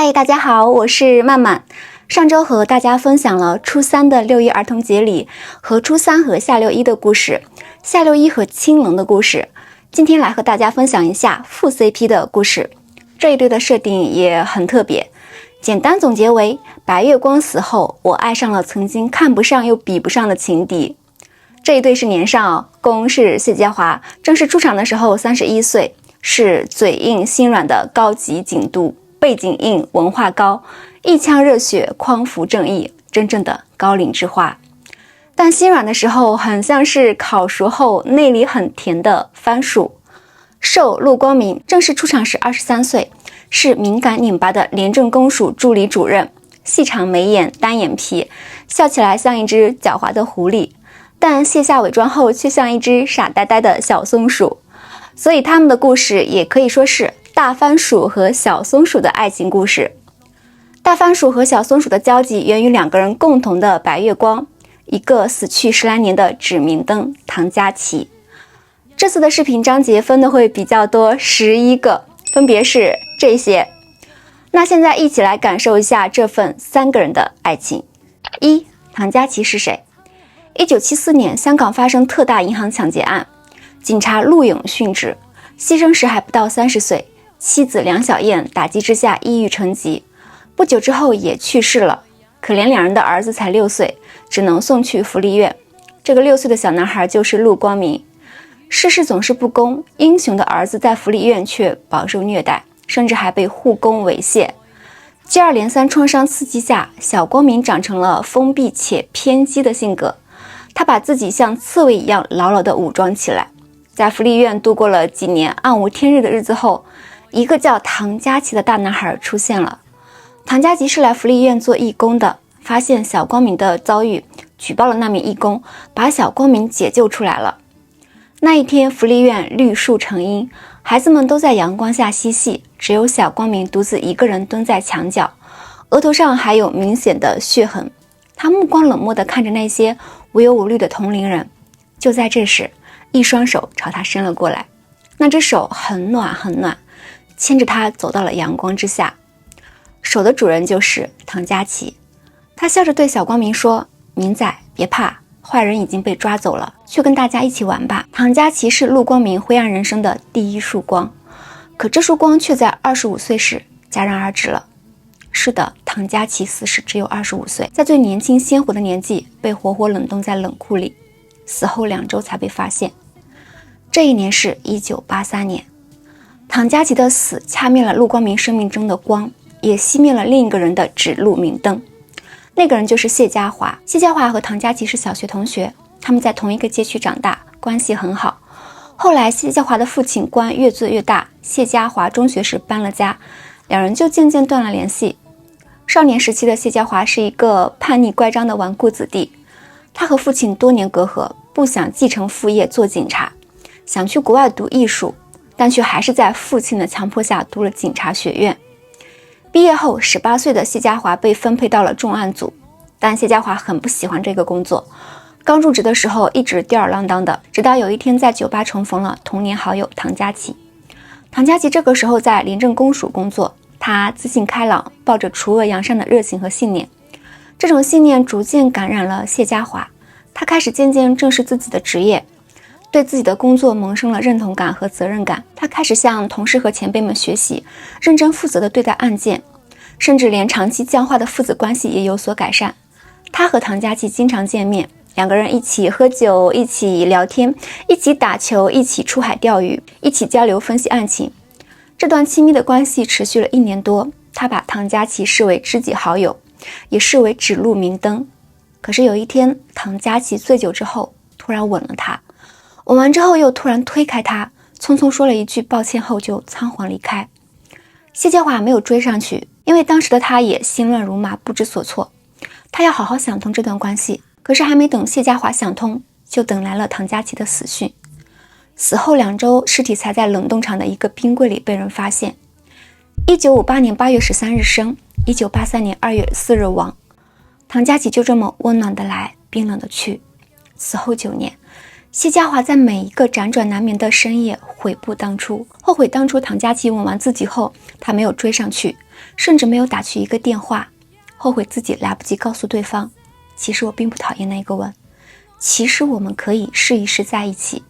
嗨，大家好，我是曼曼。上周和大家分享了初三的六一儿童节礼和初三和下六一的故事，下六一和青龙的故事。今天来和大家分享一下副 CP 的故事。这一对的设定也很特别，简单总结为：白月光死后，我爱上了曾经看不上又比不上的情敌。这一对是年少，公是谢家华，正式出场的时候31岁，是嘴硬心软的高级警督。背景硬，文化高，一腔热血，匡扶正义，真正的高岭之花。但心软的时候，很像是烤熟后内里很甜的番薯。受陆光明正式出场时23岁，是敏感拧巴的廉政公署助理主任，细长眉眼，单眼皮，笑起来像一只狡猾的狐狸，但卸下伪装后却像一只傻呆呆的小松鼠。所以他们的故事也可以说是大番薯和小松鼠的爱情故事。大番薯和小松鼠的交集源于两个人共同的白月光，一个死去10来年的指明灯唐佳琪。这次的视频章节分的会比较多，11个，分别是这些。那现在一起来感受一下这份3个人的爱情。一，唐佳琪是谁？1974年，香港发生特大银行抢劫案，警察陆勇殉职，牺牲时还不到30岁，妻子梁小燕打击之下抑郁成疾，不久之后也去世了。可怜两人的儿子才6岁，只能送去福利院。这个6岁的小男孩就是陆光明。世事总是不公，英雄的儿子在福利院却饱受虐待，甚至还被护工猥亵。接二连三创伤刺激下，小光明长成了封闭且偏激的性格。他把自己像刺猬一样牢牢地武装起来。在福利院度过了几年暗无天日的日子后，一个叫唐佳琪的大男孩出现了。唐佳琪是来福利院做义工的，发现小光明的遭遇，举报了那名义工，把小光明解救出来了。那一天，福利院绿树成荫，孩子们都在阳光下嬉戏，只有小光明独自一个人蹲在墙角，额头上还有明显的血痕。他目光冷漠地看着那些无忧无虑的同龄人。就在这时，一双手朝他伸了过来，那只手很暖很暖，牵着他走到了阳光之下。手的主人就是唐佳琪。他笑着对小光明说：“明仔，别怕，坏人已经被抓走了，去跟大家一起玩吧。”唐佳琪是陆光明灰暗人生的第一束光，可这束光却在25岁时戛然而止了。是的，唐佳琪死时只有25岁，在最年轻鲜活的年纪被活活冷冻在冷库里，死后2周才被发现。这一年是1983年。唐佳琪的死掐灭了陆光明生命中的光，也熄灭了另一个人的指路明灯。那个人就是谢家华。谢家华和唐佳琪是小学同学，他们在同一个街区长大，关系很好。后来谢家华的父亲官越做越大，谢家华中学时搬了家，两人就渐渐断了联系。少年时期的谢家华是一个叛逆乖张的纨绔子弟，他和父亲多年隔阂，不想继承父业做警察，想去国外读艺术，但却还是在父亲的强迫下读了警察学院。毕业后，18岁的谢家华被分配到了重案组，但谢家华很不喜欢这个工作。刚入职的时候一直吊儿郎当的，直到有一天在酒吧重逢了童年好友唐佳琪。唐佳琪这个时候在廉政公署工作，他自信开朗，抱着除恶扬善的热情和信念。这种信念逐渐感染了谢家华，他开始渐渐正视自己的职业，对自己的工作萌生了认同感和责任感。他开始向同事和前辈们学习，认真负责地对待案件，甚至连长期僵化的父子关系也有所改善。他和唐佳琪经常见面，两个人一起喝酒，一起聊天，一起打球，一起出海钓鱼，一起交流分析案情。这段亲密的关系持续了1年多，他把唐佳琪视为知己好友，也视为指路明灯。可是有一天，唐佳琪醉酒之后突然吻了他，吻完之后又突然推开他，匆匆说了一句抱歉后就仓皇离开。谢家华没有追上去，因为当时的他也心乱如麻，不知所措。他要好好想通这段关系，可是还没等谢家华想通，就等来了唐佳琪的死讯。死后2周，尸体才在冷冻厂的一个冰柜里被人发现。1958年8月13日生，1983年2月4日亡。唐佳琪就这么温暖的来，冰冷的去。死后9年，谢家华在每一个辗转难眠的深夜悔不当初，后悔当初唐佳琪吻完自己后他没有追上去，甚至没有打去一个电话，后悔自己来不及告诉对方，其实我并不讨厌那个吻，其实我们可以试一试在一起。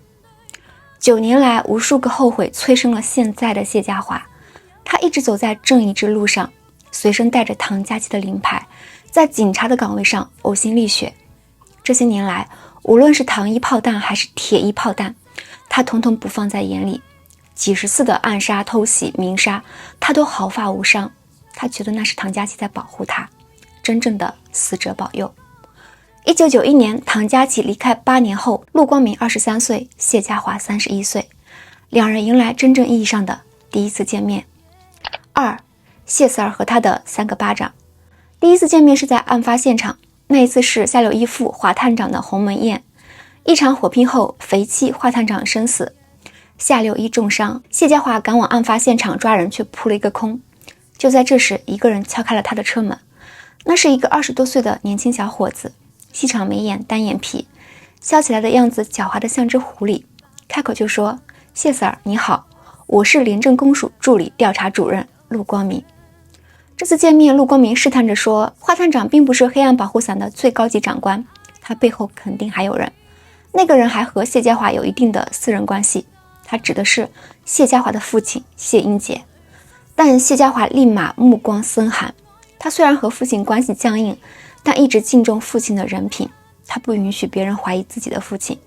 9年来，无数个后悔催生了现在的谢家华。他一直走在正义之路上，随身带着唐佳琪的令牌，在警察的岗位上呕心沥血。这些年来，无论是糖衣炮弹还是铁衣炮弹，他统统不放在眼里。几十次的暗杀、偷袭、明杀，他都毫发无伤。他觉得那是唐佳琪在保护他，真正的死者保佑。1991年，唐佳琪离开8年后，陆光明23岁，谢家华31岁，两人迎来真正意义上的第一次见面。2. 谢 Sir 和他的3个巴掌。第一次见面是在案发现场，那一次是下柳一副华探长的鸿门宴。一场火拼后，肥妻华探长身死，下柳一重伤，谢家华赶往案发现场抓人，却扑了一个空。就在这时，一个人敲开了他的车门，那是一个20多岁的年轻小伙子，细长眉眼，单眼皮，笑起来的样子狡猾的像只狐狸，开口就说：谢 Sir 你好，我是廉政公署助理调查主任陆光明。这次见面，陆光明试探着说，华探长并不是黑暗保护伞的最高级长官，他背后肯定还有人，那个人还和谢家华有一定的私人关系，他指的是谢家华的父亲谢英杰。但谢家华立马目光森寒，他虽然和父亲关系僵硬，但一直敬重父亲的人品，他不允许别人怀疑自己的父亲。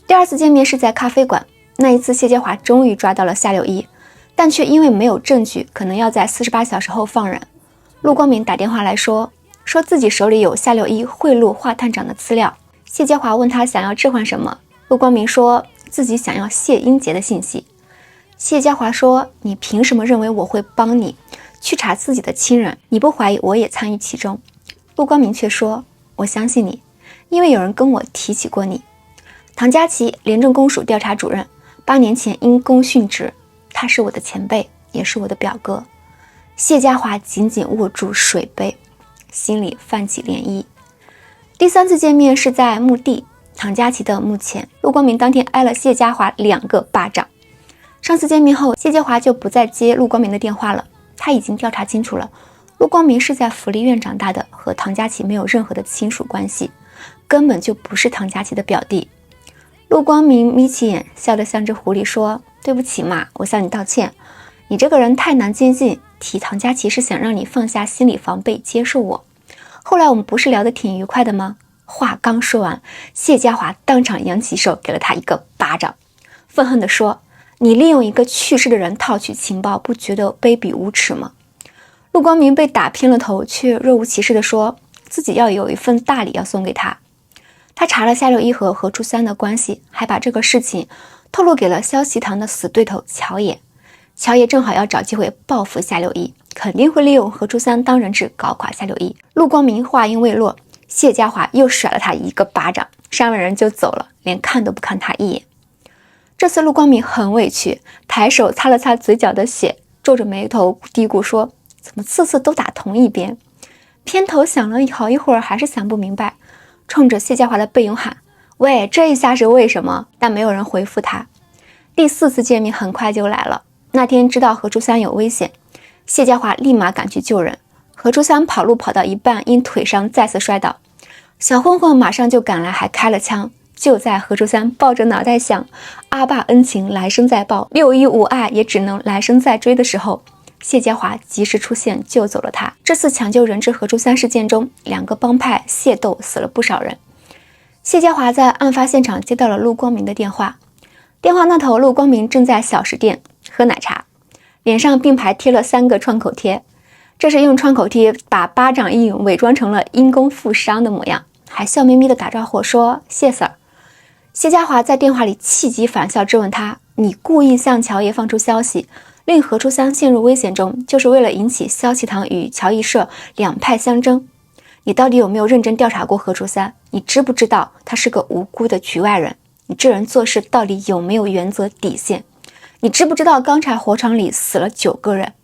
第二次见面是在咖啡馆，那一次谢家华终于抓到了夏柳一，但却因为没有证据，可能要在48小时后放人。陆光明打电话来说自己手里有夏柳一贿赂华探长的资料。谢家华问他想要置换什么，陆光明说自己想要谢英杰的信息。谢家华说，你凭什么认为我会帮你去查自己的亲人？你不怀疑我也参与其中？陆光明却说，我相信你，因为有人跟我提起过你。唐佳琪，廉政公署调查主任，8年前因公殉职，他是我的前辈，也是我的表哥。谢家华紧紧握住水杯，心里泛起涟漪。第3次见面是在墓地，唐佳琪的墓前，陆光明当天挨了谢家华2个巴掌。上次见面后，谢家华就不再接陆光明的电话了，他已经调查清楚了，陆光明是在福利院长大的，和唐佳琪没有任何的亲属关系，根本就不是唐佳琪的表弟。陆光明眯起眼，笑得像只狐狸，说，对不起嘛，我向你道歉，你这个人太难接近，提唐佳琪是想让你放下心理防备，接受我。后来我们不是聊得挺愉快的吗？话刚说完，谢家华当场扬起手给了他一个巴掌，愤恨地说，你利用一个去世的人套取情报，不觉得卑鄙无耻吗？陆光明被打偏了头，却若无其事地说自己要有一份大礼要送给他。他查了夏柳一和何初三的关系，还把这个事情透露给了萧其堂的死对头乔野。乔野正好要找机会报复夏柳一，肯定会利用何初三当人质搞垮夏柳一。陆光明话音未落，谢家华又甩了他一个巴掌，上面人就走了，连看都不看他一眼。这次陆光明很委屈，抬手擦了擦嘴角的血，皱着眉头嘀咕说，怎么次次都打同一边？偏头想了好一会儿，还是想不明白，冲着谢家华的背影喊，喂，这一下是为什么？但没有人回复他。第4次见面很快就来了，那天知道何初三有危险，谢家华立马赶去救人。何初三跑路跑到一半，因腿伤再次摔倒，小混混马上就赶来，还开了枪。就在何初三抱着脑袋想阿爸恩情来生再报，6·1无爱也只能来生再追的时候，谢家华及时出现救走了他。这次抢救人质何初三事件中，2个帮派械斗，死了不少人。谢家华在案发现场接到了陆光明的电话，电话那头陆光明正在小食店喝奶茶，脸上并排贴了3个创口贴，这是用创口贴把巴掌印伪装成了因公负伤的模样，还笑眯眯地打招呼说，谢 Sir。谢家华在电话里气急反笑，质问他，你故意向乔爷放出消息，令何初三陷入危险中，就是为了引起萧其堂与乔义社两派相争。你到底有没有认真调查过何初三？你知不知道他是个无辜的局外人？你这人做事到底有没有原则底线？你知不知道钢柴火场里死了9个人？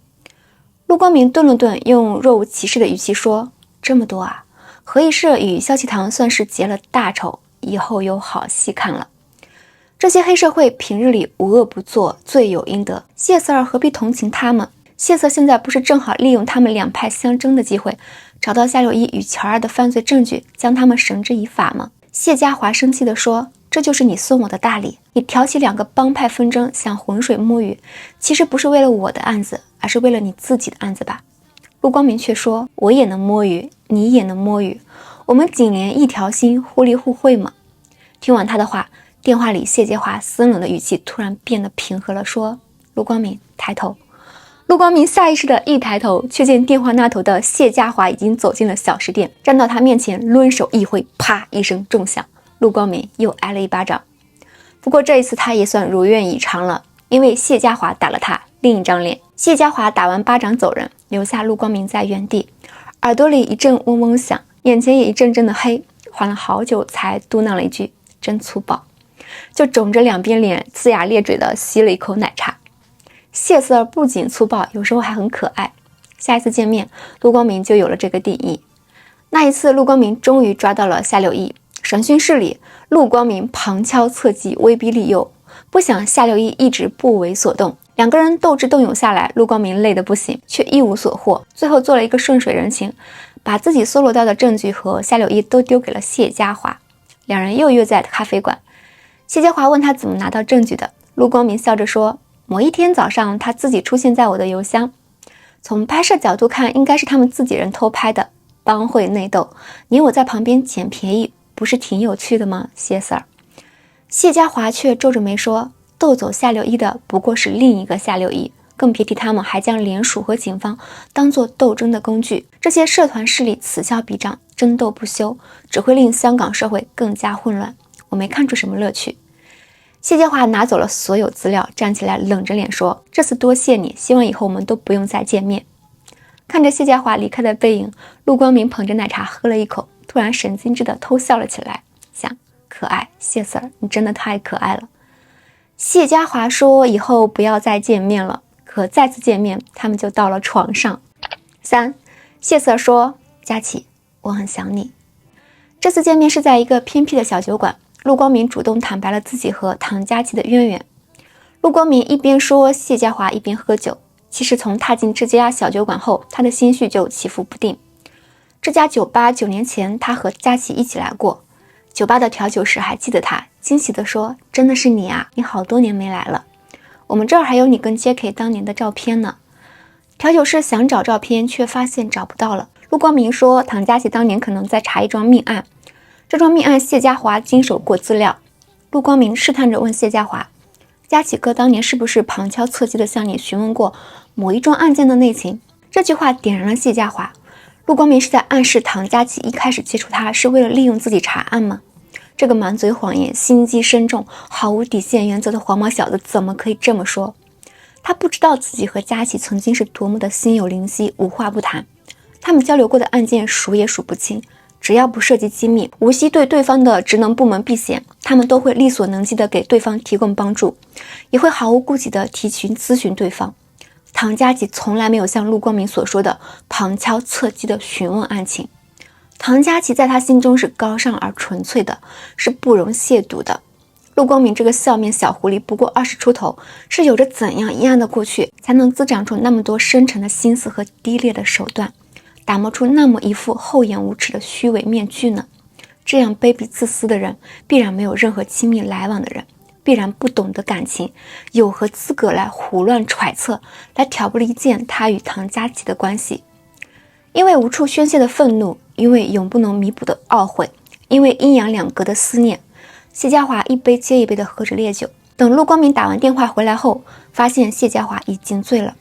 陆光明顿了顿，用若无其事的语气说，这么多啊，何义社与萧其堂算是结了大仇，以后有好戏看了。这些黑社会平日里无恶不作，罪有应得，谢 Sir 何必同情他们？谢瑟现在不是正好利用他们两派相争的机会，找到夏六一与乔二的犯罪证据，将他们绳之以法吗？谢家华生气地说，这就是你送我的大礼，你挑起两个帮派纷争，想浑水摸鱼，其实不是为了我的案子，而是为了你自己的案子吧。陆光明却说，我也能摸鱼，你也能摸鱼，我们紧连一条心，互利互惠嘛。听完他的话，电话里谢家华森冷的语气突然变得平和了，说，陆光明抬头。陆光明下意识的一抬头，却见电话那头的谢家华已经走进了小食店，站到他面前，抡手一挥，啪一声重响，陆光明又挨了一巴掌。不过这一次他也算如愿以偿了，因为谢家华打了他另一张脸。谢家华打完巴掌走人，留下陆光明在原地，耳朵里一阵嗡嗡响，眼前也一阵阵的黑，缓了好久才嘟囔了一句，真粗暴，就肿着两边脸，呲牙咧嘴的吸了一口奶茶。谢瑟不仅粗暴，有时候还很可爱。下一次见面，陆光明就有了这个定义。那一次，陆光明终于抓到了夏六一。审讯室里，陆光明旁敲侧击，威逼利诱，不想夏六一一直不为所动。两个人斗智斗勇下来，陆光明累得不行，却一无所获。最后做了一个顺水人情，把自己搜罗到的证据和夏六一都丢给了谢家华。两人又约在咖啡馆。谢家华问他怎么拿到证据的，陆光明笑着说，某一天早上他自己出现在我的邮箱，从拍摄角度看，应该是他们自己人偷拍的。帮会内斗，你我在旁边捡便宜，不是挺有趣的吗，谢 Sir？ 谢家华却皱着眉说，斗走夏六一的不过是另一个夏六一，更别提他们还将联署和警方当作斗争的工具。这些社团势力此消彼长，争斗不休，只会令香港社会更加混乱。我没看出什么乐趣。谢家华拿走了所有资料，站起来冷着脸说，这次多谢你，希望以后我们都不用再见面。看着谢家华离开的背影，陆光明捧着奶茶喝了一口，突然神经质的偷笑了起来，想，可爱，谢 Sir， 你真的太可爱了。谢家华说以后不要再见面了，可再次见面，他们就到了床上。3. 谢 Sir 说，佳琪，我很想你。这次见面是在一个偏僻的小酒馆，陆光明主动坦白了自己和唐佳琪的渊源。陆光明一边说谢家华，一边喝酒。其实从踏进这家小酒馆后，他的心绪就起伏不定。这家酒吧9年前他和佳琪一起来过，酒吧的调酒师还记得他，惊喜地说，真的是你啊，你好多年没来了，我们这儿还有你跟 Jackie 当年的照片呢。调酒师想找照片，却发现找不到了。陆光明说，唐佳琪当年可能在查一桩命案，这桩命案谢家华经手过资料。陆光明试探着问谢家华，佳琪哥当年是不是旁敲侧击地向你询问过某一桩案件的内情？这句话点燃了谢家华。陆光明是在暗示唐佳琪一开始接触他是为了利用自己查案吗？这个满嘴谎言、心机深重、毫无底线原则的黄毛小子怎么可以这么说？他不知道自己和佳琪曾经是多么的心有灵犀，无话不谈。他们交流过的案件数也数不清，只要不涉及机密，无需对对方的职能部门避嫌，他们都会力所能及地给对方提供帮助，也会毫无顾忌地提询咨询对方。唐佳琪从来没有像陆光明所说的旁敲侧击地询问案情。唐佳琪在他心中是高尚而纯粹的，是不容亵渎的。陆光明这个笑面小狐狸不过20出头，是有着怎样阴暗的过去，才能滋长出那么多深沉的心思和低劣的手段，打磨出那么一副厚颜无耻的虚伪面具呢？这样卑鄙自私的人，必然没有任何亲密来往的人，必然不懂得感情，有何资格来胡乱揣测，来挑拨离间他与唐佳琪的关系？因为无处宣泄的愤怒，因为永不能弥补的懊悔，因为阴阳两隔的思念，谢家华一杯接一杯地喝着烈酒。等陆光明打完电话回来后，发现谢家华已经醉了。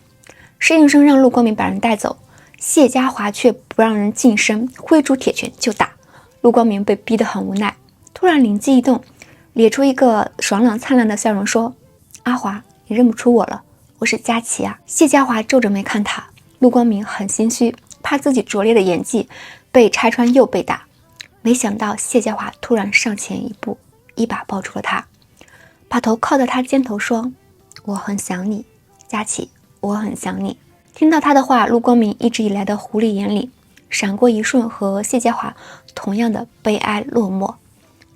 侍应生让陆光明把人带走，谢家华却不让人近身，挥出铁拳就打。陆光明被逼得很无奈，突然灵机一动，咧出一个爽朗灿烂的笑容说，阿华，你认不出我了，我是佳琪啊。谢家华皱着眉看他，陆光明很心虚，怕自己拙劣的演技被拆穿又被打。没想到谢家华突然上前一步，一把抱住了他，把头靠在他肩头说，我很想你，佳琪，我很想你。听到他的话，陆光明一直以来的狐狸眼里闪过一瞬和谢家华同样的悲哀落寞。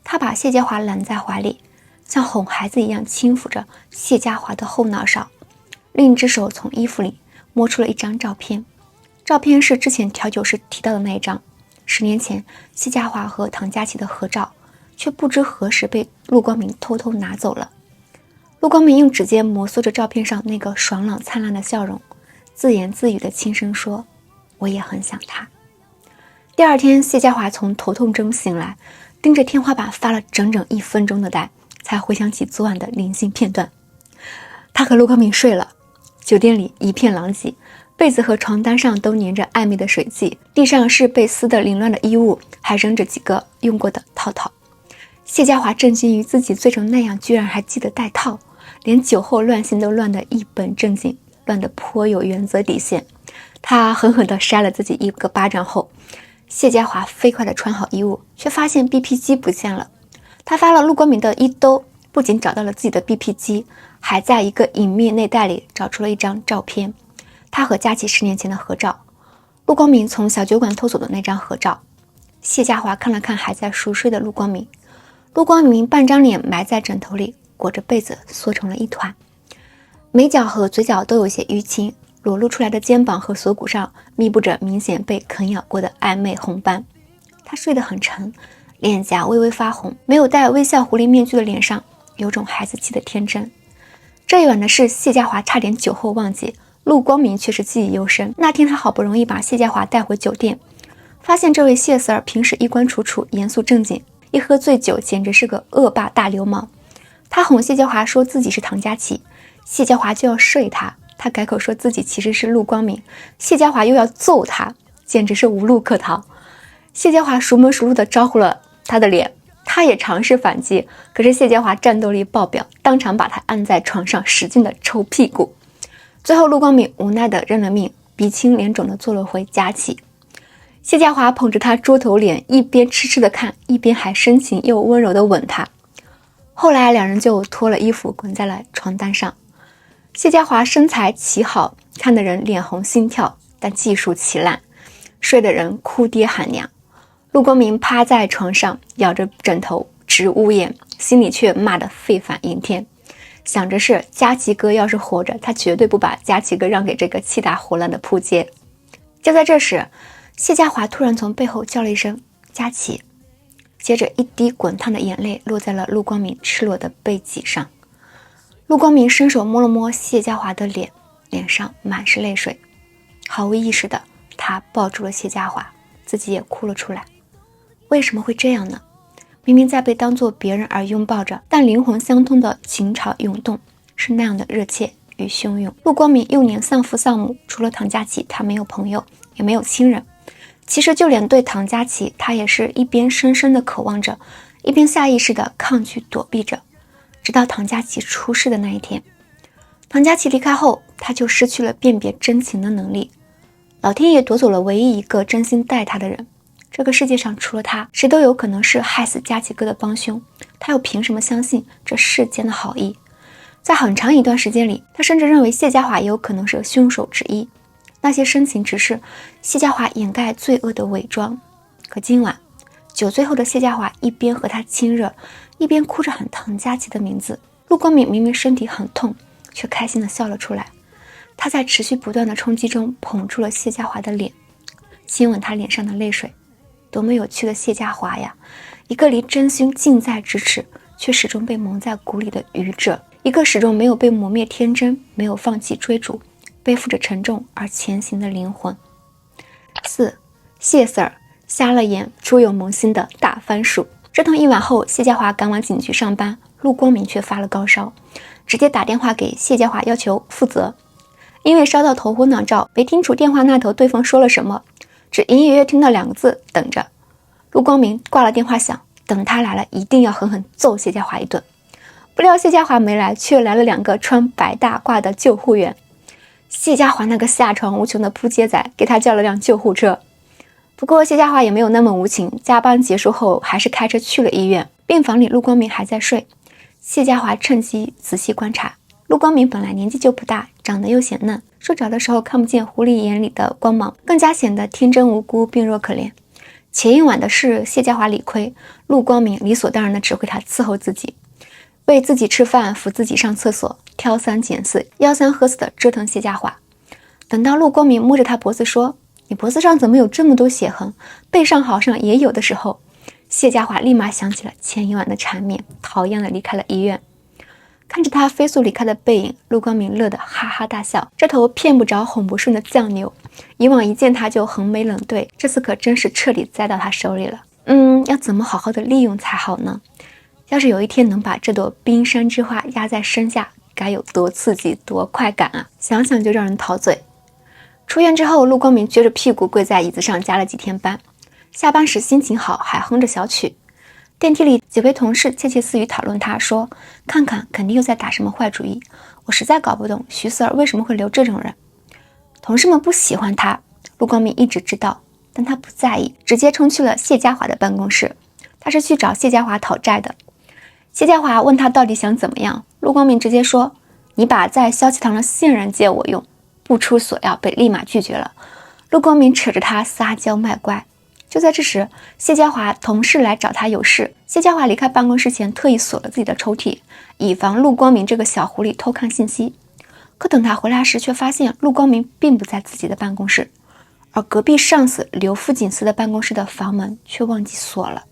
他把谢家华揽在怀里，像哄孩子一样轻抚着谢家华的后脑勺，另一只手从衣服里摸出了一张照片。照片是之前调酒时提到的那一张，10年前谢家华和唐佳琪的合照，却不知何时被陆光明偷偷拿走了。陆光明用指尖摩挲着照片上那个爽朗灿烂的笑容，自言自语地轻声说：“我也很想他。”第二天，谢家华从头痛中醒来，盯着天花板发了整整1分钟的呆，才回想起昨晚的零星片段。他和陆光明睡了，酒店里一片狼藉，被子和床单上都粘着暧昧的水迹，地上是被撕得凌乱的衣物，还扔着几个用过的套套。谢家华震惊于自己醉成那样居然还记得带套，连酒后乱性都乱得一本正经，乱得颇有原则底线。他狠狠地扇了自己1个巴掌后，谢家华飞快地穿好衣物，却发现 BP 机不见了。他发了陆光明的衣兜，不仅找到了自己的 BP 机，还在一个隐秘内袋里找出了一张照片，他和佳琪10年前的合照，陆光明从小酒馆偷走的那张合照。谢家华看了看还在熟睡的陆光明，陆光明半张脸埋在枕头里，裹着被子缩成了一团，眉角和嘴角都有些淤青，裸露出来的肩膀和锁骨上密布着明显被啃咬过的暧昧红斑。他睡得很沉，脸颊微微发红，没有戴微笑狐狸面具的脸上有种孩子气的天真。这一晚的事，谢家华差点酒后忘记，陆光明却是记忆犹深。那天他好不容易把谢家华带回酒店，发现这位谢 Sir 平时衣冠楚楚，严肃正经，一喝醉酒简直是个恶霸大流氓。他哄谢家华说自己是唐佳琪，谢家华就要睡他，他改口说自己其实是陆光明，谢家华又要揍他，简直是无路可逃。谢家华熟门熟路地招呼了他的脸，他也尝试反击，可是谢家华战斗力爆表，当场把他按在床上使劲地抽屁股。最后陆光明无奈地认了命，鼻青脸肿地坐了回佳琪。谢家华捧着他猪头脸，一边痴痴地看，一边还深情又温柔地吻他。后来两人就脱了衣服滚在了床单上。谢家华身材奇好，看得人脸红心跳，但技术奇烂，睡得人哭爹喊娘。陆光明趴在床上咬着枕头直呜咽，心里却骂得沸反盈天，想着是佳琪哥要是活着，他绝对不把佳琪哥让给这个气大活烂的扑街。就在这时，谢家华突然从背后叫了一声佳琪，接着一滴滚烫的眼泪落在了陆光明赤裸的背脊上。陆光明伸手摸了摸谢家华的脸，脸上满是泪水，毫无意识的他抱住了谢家华，自己也哭了出来。为什么会这样呢？明明在被当作别人而拥抱着，但灵魂相通的情潮涌动是那样的热切与汹涌。陆光明幼年丧父丧母，除了唐佳琪，他没有朋友，也没有亲人。其实就连对唐佳琪，他也是一边深深的渴望着，一边下意识的抗拒躲避着，直到唐佳琪出事的那一天。唐佳琪离开后，他就失去了辨别真情的能力，老天爷夺走了唯一一个真心待他的人。这个世界上除了他，谁都有可能是害死佳琪哥的帮凶，他又凭什么相信这世间的好意？在很长一段时间里，他甚至认为谢家华也有可能是凶手之一。那些深情只是谢家华掩盖罪恶的伪装。可今晚，酒醉后的谢家华一边和他亲热，一边哭着喊唐佳琪的名字。陆光明明明身体很痛，却开心地笑了出来。他在持续不断的冲击中捧住了谢家华的脸，亲吻他脸上的泪水。多么有趣的谢家华呀，一个离真凶近在咫尺，却始终被蒙在鼓里的愚者，一个始终没有被磨灭天真，没有放弃追逐，背负着沉重而前行的灵魂。4. 谢 Sir 瞎了眼猪有萌新的大番薯。折腾一晚后，谢家华赶往警局上班，陆光明却发了高烧，直接打电话给谢家华要求负责。因为烧到头昏脑胀，没听出电话那头对方说了什么，只隐隐约约听到2个字：等着。陆光明挂了电话想，等他来了一定要狠狠揍谢家华一顿。不料谢家华没来，却来了2个穿白大褂的救护员。谢家华那个下床无穷的扑街仔给他叫了辆救护车。不过谢家华也没有那么无情，加班结束后还是开车去了医院。病房里陆光明还在睡，谢家华趁机仔细观察。陆光明本来年纪就不大，长得又显嫩，睡着的时候看不见狐狸眼里的光芒，更加显得天真无辜，病弱可怜。前一晚的事，谢家华理亏，陆光明理所当然地指挥他伺候自己，喂自己吃饭，扶自己上厕所，挑三拣四，吆三喝四地折腾谢家华。等到陆光明摸着他脖子说：“你脖子上怎么有这么多血痕？背上好像也有”的时候，谢家华立马想起了前一晚的缠绵，讨厌地离开了医院。看着他飞速离开的背影，陆光明乐得哈哈大笑。这头骗不着哄不顺的犟牛，以往一见他就横眉冷对，这次可真是彻底栽到他手里了。要怎么好好的利用才好呢？要是有一天能把这朵冰山之花压在身下，该有多刺激多快感啊，想想就让人陶醉。出院之后，陆光明撅着屁股跪在椅子上加了几天班，下班时心情好，还哼着小曲。电梯里几位同事窃窃私语讨论他，说看看肯定又在打什么坏主意，我实在搞不懂徐 Sir 为什么会留这种人。同事们不喜欢他，陆光明一直知道，但他不在意，直接冲去了谢家华的办公室。他是去找谢家华讨债的。谢家华问他到底想怎么样，陆光明直接说：“你把在萧其堂的信任借我用。”不出所料，被立马拒绝了。陆光明扯着他撒娇卖乖。就在这时，谢家华同事来找他有事。谢家华离开办公室前特意锁了自己的抽屉，以防陆光明这个小狐狸偷看信息。可等他回来时，却发现陆光明并不在自己的办公室，而隔壁上司刘富锦司的办公室的房门却忘记锁了。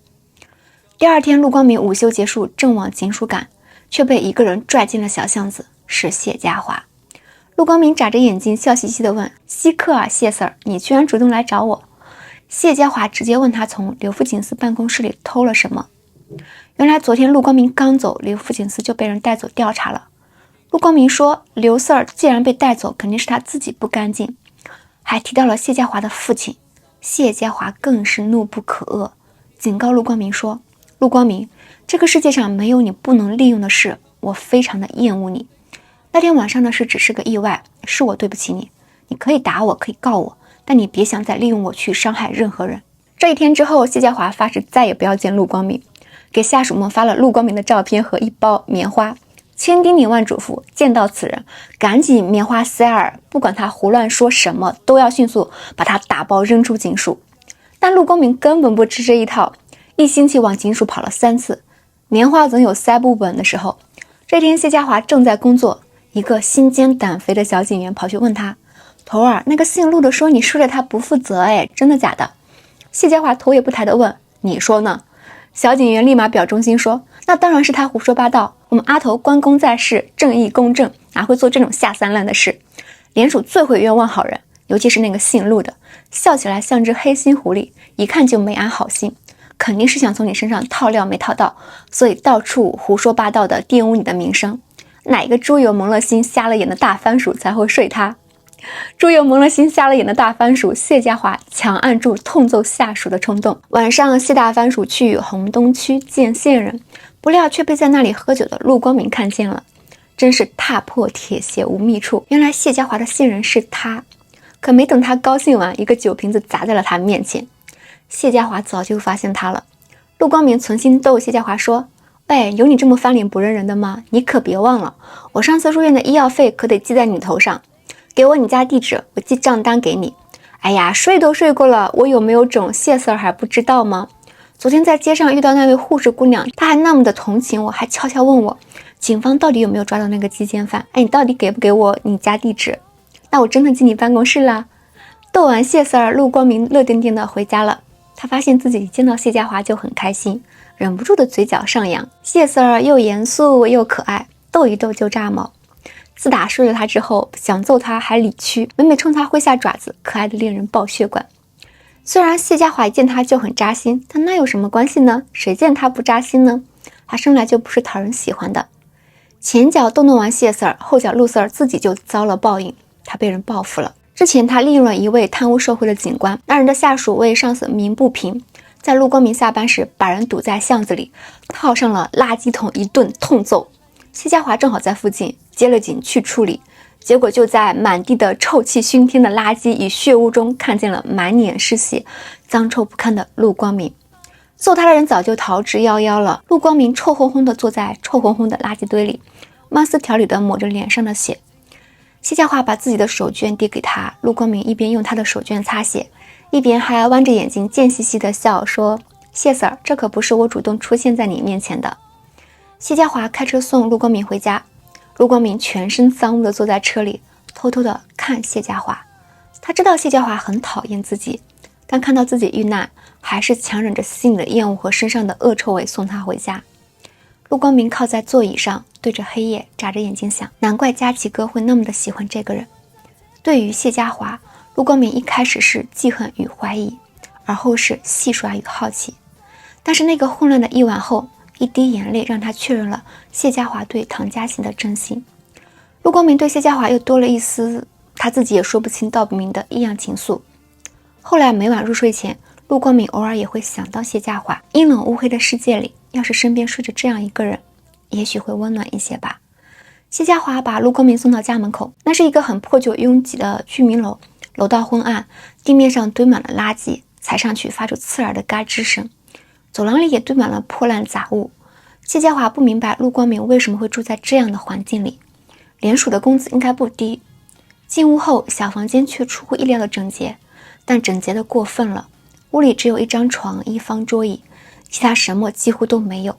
第二天，陆光明午休结束，正往警署赶，却被一个人拽进了小巷子，是谢家华。陆光明眨着眼睛，笑嘻嘻地问：“稀客啊，谢 Sir， 你居然主动来找我？”谢家华直接问他从刘富锦司办公室里偷了什么。原来昨天陆光明刚走，刘富锦司就被人带走调查了。陆光明说，刘 Sir 既然被带走，肯定是他自己不干净，还提到了谢家华的父亲。谢家华更是怒不可遏，警告陆光明说：“陆光明，这个世界上没有你不能利用的事，我非常的厌恶你。那天晚上的事只是个意外，是我对不起你，你可以打我，可以告我，但你别想再利用我去伤害任何人。”这一天之后，谢家华发誓再也不要见陆光明，给下属们发了陆光明的照片和一包棉花，千叮咛万嘱咐，见到此人赶紧棉花塞耳，不管他胡乱说什么，都要迅速把他打包扔出警署。但陆光明根本不吃这一套，一星期往警署跑了3次，棉花总有塞不稳的时候。这天谢家华正在工作，一个心尖胆肥的小警员跑去问他：“头儿，那个姓陆的说你睡了他不负责，真的假的？”谢家华头也不抬地问：“你说呢？”小警员立马表忠心说：“那当然是他胡说八道，我们阿头关公在世，正义公正，哪会做这种下三滥的事？联署最会冤枉好人，尤其是那个姓陆的，笑起来像只黑心狐狸，一看就没安好心，肯定是想从你身上套料没套到，所以到处胡说八道的玷污你的名声。哪个猪油蒙了心瞎了眼的大番薯才会睡他？”猪油蒙了心瞎了眼的大番薯，谢家华强按住痛揍下属的冲动。晚上，谢大番薯去洪东区见县人，不料却被在那里喝酒的陆光明看见了，真是踏破铁鞋无觅处。原来谢家华的线人是他，可没等他高兴完，一个酒瓶子砸在了他面前。谢家华早就发现他了。陆光明存心逗谢家华说：“喂，有你这么翻脸不认人的吗？你可别忘了，我上次入院的医药费可得记在你头上。给我你家地址，我寄账单给你。”哎呀，睡都睡过了，我有没有种谢 Sir 还不知道吗？昨天在街上遇到那位护士姑娘，她还那么的同情我，还悄悄问我警方到底有没有抓到那个鸡奸犯。你到底给不给我你家地址？那我真的进你办公室啦。逗完谢 Sir， 陆光明乐颠颠的回家了。他发现自己见到谢家华就很开心，忍不住的嘴角上扬。谢 Sir 又严肃又可爱，逗一逗就炸毛。自打睡了他之后，想揍他还理屈，每每冲他挥下爪子，可爱的令人爆血管。虽然谢家华一见他就很扎心，但那有什么关系呢？谁见他不扎心呢？他生来就不是讨人喜欢的。前脚逗弄完谢 Sir， 后脚陆 Sir 自己就遭了报应，他被人报复了。之前他利用了一位贪污受贿的警官，那人的下属为上司鸣不平，在陆光明下班时把人堵在巷子里，套上了垃圾桶一顿痛揍。谢家华正好在附近，接了警去处理，结果就在满地的臭气熏天的垃圾与血污中，看见了满脸是血、脏臭不堪的陆光明。揍他的人早就逃之夭夭了，陆光明臭烘烘地坐在臭烘烘的垃圾堆里，慢丝条理地抹着脸上的血。谢家华把自己的手绢递给他，陆光明一边用他的手绢擦血，一边还弯着眼睛贱兮兮地笑说：“谢 Sir， 这可不是我主动出现在你面前的。”谢家华开车送陆光明回家，陆光明全身脏污地坐在车里，偷偷地看谢家华。他知道谢家华很讨厌自己，但看到自己遇难，还是强忍着心里的厌恶和身上的恶臭味送他回家。陆光明靠在座椅上，对着黑夜眨着眼睛想，难怪佳琪哥会那么的喜欢这个人。对于谢家华，陆光明一开始是记恨与怀疑，而后是戏耍与好奇。但是那个混乱的一晚后，一滴眼泪让他确认了谢家华对唐嘉欣的真心。陆光明对谢家华又多了一丝他自己也说不清道不明的异样情愫。后来每晚入睡前，陆光明偶尔也会想到谢家华。阴冷乌黑的世界里，要是身边睡着这样一个人，也许会温暖一些吧。谢家华把陆光明送到家门口，那是一个很破旧拥挤的居民楼，楼道昏暗，地面上堆满了垃圾，踩上去发出刺耳的嘎吱声。走廊里也堆满了破烂杂物。谢家华不明白陆光明为什么会住在这样的环境里，连署的工资应该不低。进屋后，小房间却出乎意料的整洁，但整洁的过分了。屋里只有一张床、一方桌椅，其他什么几乎都没有。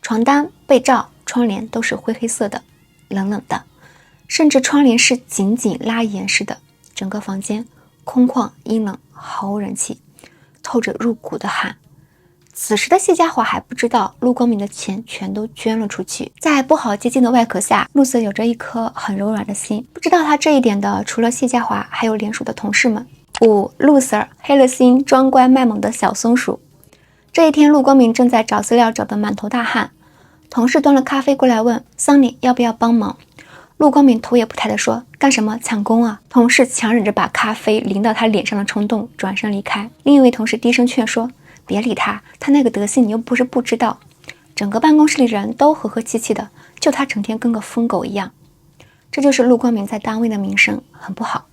床单、被罩、窗帘都是灰黑色的，冷冷的，甚至窗帘是紧紧拉严实的。整个房间空旷阴冷，毫无人气，透着入骨的汗。此时的谢家华还不知道陆光明的钱全都捐了出去。在不好接近的外壳下，陆瑟有着一颗很柔软的心。不知道他这一点的，除了谢家华，还有联署的同事们。5. 陆瑟黑了心，装乖卖萌的小松鼠。这一天，陆光明正在找资料找得满头大汗，同事端了咖啡过来问桑尼要不要帮忙。陆光明头也不抬地说，干什么，抢功啊。同事强忍着把咖啡淋到他脸上的冲动，转身离开。另一位同事低声劝说，别理他，他那个德行你又不是不知道。整个办公室里人都和和气气的，就他整天跟个疯狗一样。这就是陆光明在单位的名声，很不好。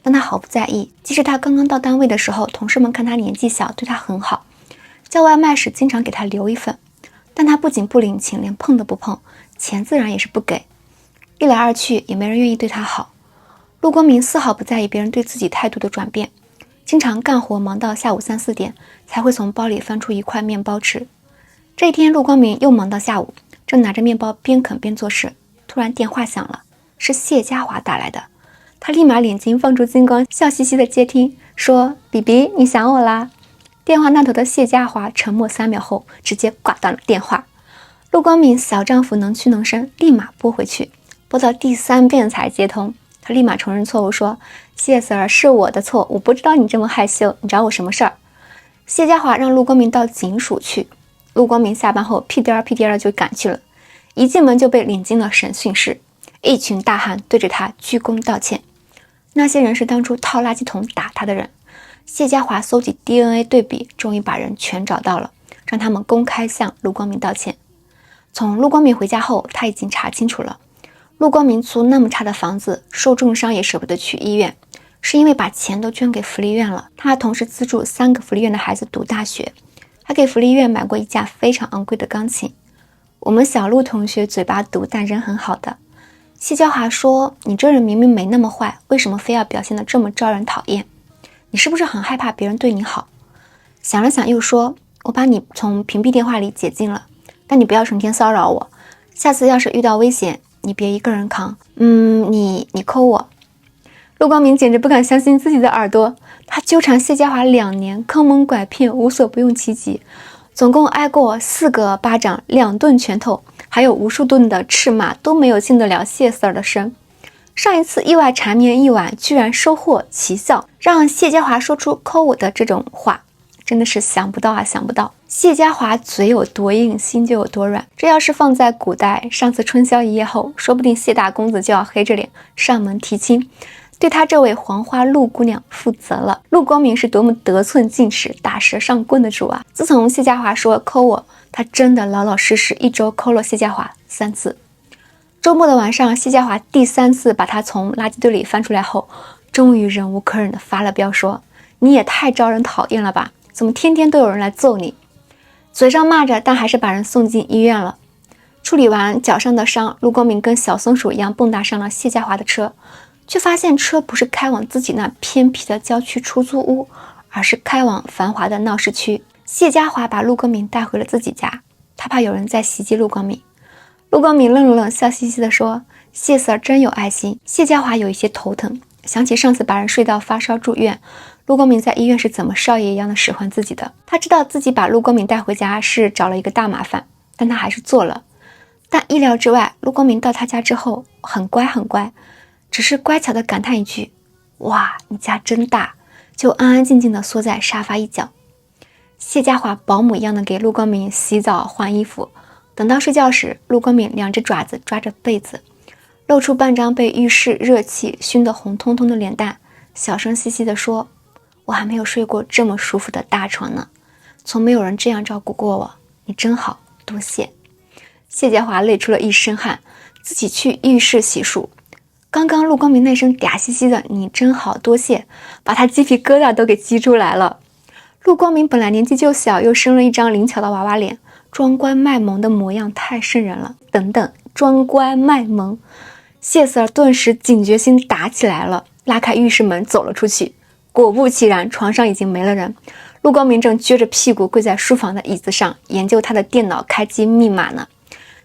但他毫不在意，即使他刚刚到单位的时候，同事们看他年纪小，对他很好，叫外卖时经常给他留一份，但他不仅不领情，连碰都不碰，钱自然也是不给。一来二去，也没人愿意对他好。陆光明丝毫不在意别人对自己态度的转变，经常干活忙到下午3、4点，才会从包里翻出一块面包吃。这一天，陆光明又忙到下午，正拿着面包边啃边做事，突然电话响了，是谢家华打来的。他立马眼睛放出金光，笑嘻嘻的接听，说：“比比，你想我啦？”电话那头的谢家华沉默3秒后，直接挂断了电话。陆光明小丈夫能屈能伸，立马拨回去，拨到第3遍才接通。他立马承认错误，说：“谢 Sir， 是我的错，我不知道你这么害羞，你找我什么事儿？”谢家华让陆光明到警署去。陆光明下班后屁颠儿屁颠儿就赶去了，一进门就被领进了审讯室，一群大汉对着他鞠躬道歉。那些人是当初套垃圾桶打他的人。谢家华搜集 DNA 对比，终于把人全找到了，让他们公开向陆光明道歉。从陆光明回家后，他已经查清楚了，陆光明租那么差的房子，受重伤也舍不得去医院，是因为把钱都捐给福利院了。他同时资助3个福利院的孩子读大学，还给福利院买过一架非常昂贵的钢琴。我们小陆同学嘴巴毒，但人很好的。谢家华说，你这人明明没那么坏，为什么非要表现得这么招人讨厌？你是不是很害怕别人对你好？想了想又说，我把你从屏蔽电话里解禁了，但你不要成天骚扰我，下次要是遇到危险，你别一个人扛。你扣我。陆光明简直不敢相信自己的耳朵，他纠缠谢家华2年，坑蒙拐骗，无所不用其极，总共挨过4个巴掌、2顿拳头，还有无数顿的斥骂，都没有进得了谢 Sir 的身。上一次意外缠绵一晚，居然收获奇效，让谢家华说出扣我的这种话，真的是想不到啊，想不到。谢家华嘴有多硬，心就有多软。这要是放在古代，上次春宵一夜后，说不定谢大公子就要黑着脸上门提亲，对他这位黄花陆姑娘负责了。陆光明是多么得寸进尺、打蛇上棍的主啊！自从谢家华说扣我，他真的老老实实1周扣了谢家华3次。周末的晚上，谢家华第3次把他从垃圾堆里翻出来后，终于忍无可忍地发了飙，说：“你也太招人讨厌了吧，怎么天天都有人来揍你？”嘴上骂着，但还是把人送进医院了。处理完脚上的伤，陆光明跟小松鼠一样蹦跶上了谢家华的车，却发现车不是开往自己那偏僻的郊区出租屋，而是开往繁华的闹市区。谢家华把陆光明带回了自己家，他怕有人在袭击陆光明。陆光明愣了愣，笑嘻嘻地说：“谢 Sir 真有爱心。”谢家华有一些头疼，想起上次把人睡到发烧住院，陆光明在医院是怎么少爷一样的使唤自己的。他知道自己把陆光明带回家是找了一个大麻烦，但他还是做了。但意料之外，陆光明到他家之后很乖很乖，只是乖巧地感叹一句：哇，你家真大，就安安静静地缩在沙发一角。谢家华保姆一样的给陆光明洗澡换衣服，等到睡觉时，陆光明两只爪子抓着被子，露出半张被浴室热气熏得红彤彤的脸蛋，小声兮兮地说：我还没有睡过这么舒服的大床呢，从没有人这样照顾过我，你真好，多谢。谢家华累出了一身汗，自己去浴室洗漱。刚刚陆光明那声嗲兮兮的你真好，多谢，把他鸡皮疙瘩都给激出来了。陆光明本来年纪就小，又生了一张灵巧的娃娃脸，装乖卖萌的模样太瘆人了。等等，装乖卖萌，谢 Sir 顿时警觉心打起来了，拉开浴室门走了出去。果不其然，床上已经没了人，陆光明正撅着屁股跪在书房的椅子上研究他的电脑开机密码呢。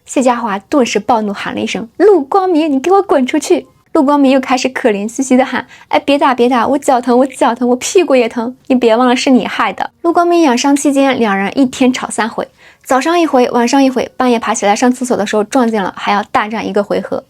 谢家华顿时暴怒喊了一声：陆光明，你给我滚出去！陆光明又开始可怜兮兮的喊：哎，别打别打，我脚疼，我脚疼，我屁股也疼，你别忘了是你害的。陆光明养伤期间，两人一天吵3回，早上一回，晚上一回，半夜爬起来上厕所的时候撞见了，还要大战1个回合。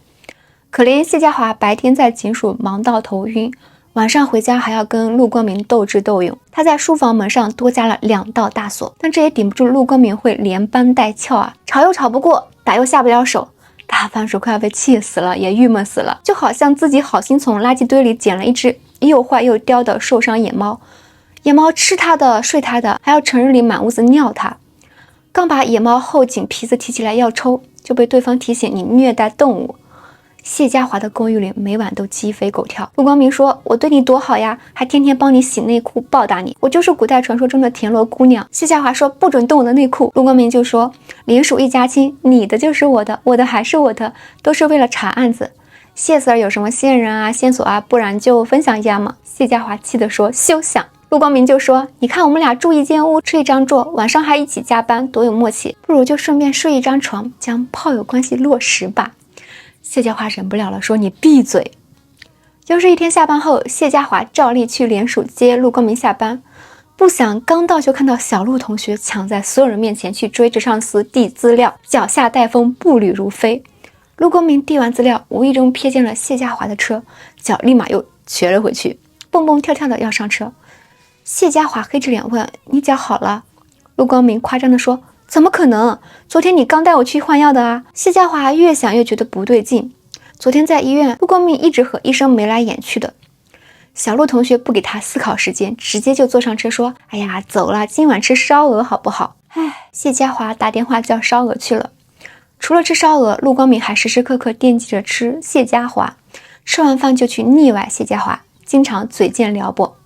可怜谢家华白天在警署忙到头晕，晚上回家还要跟陆光明斗智斗勇。他在书房门上多加了2道大锁，但这也顶不住陆光明会连搬带撬啊，吵又吵不过，打又下不了手。大番薯快要被气死了，也郁闷死了，就好像自己好心从垃圾堆里捡了一只又坏又刁的受伤野猫，野猫吃它的睡它的，还要成日里满屋子尿它。刚把野猫后颈皮子提起来要抽，就被对方提醒你虐待动物。谢家华的公寓里每晚都鸡飞狗跳。陆光明说：我对你多好呀，还天天帮你洗内裤报答你，我就是古代传说中的田螺姑娘。谢家华说：不准动我的内裤。陆光明就说：连属一家亲，你的就是我的，我的还是我的，都是为了查案子。谢 Sir 有什么线人啊线索啊，不然就分享一下嘛。谢家华气地说：休想。陆光明就说：你看我们俩住一间屋，吃一张桌，晚上还一起加班，多有默契，不如就顺便睡一张床，将炮友关系落实吧。谢家华忍不了了，说：你闭嘴。又是一天下班后，谢家华照例去联署接陆光明下班，不想刚到就看到小陆同学抢在所有人面前去追着上司递资料，脚下带风，步履如飞。陆光明递完资料，无意中瞥见了谢家华的车，脚立马又瘸了回去，蹦蹦跳跳的要上车。谢家华黑着脸问：你脚好了？陆光明夸张地说：怎么可能？昨天你刚带我去换药的啊！谢家华越想越觉得不对劲。昨天在医院，陆光明一直和医生眉来眼去的。小陆同学不给他思考时间，直接就坐上车说：哎呀，走了，今晚吃烧鹅好不好？哎，谢家华打电话叫烧鹅去了。除了吃烧鹅，陆光明还时时刻刻惦记着吃谢家华。吃完饭就去腻歪谢家华，经常嘴贱撩拨，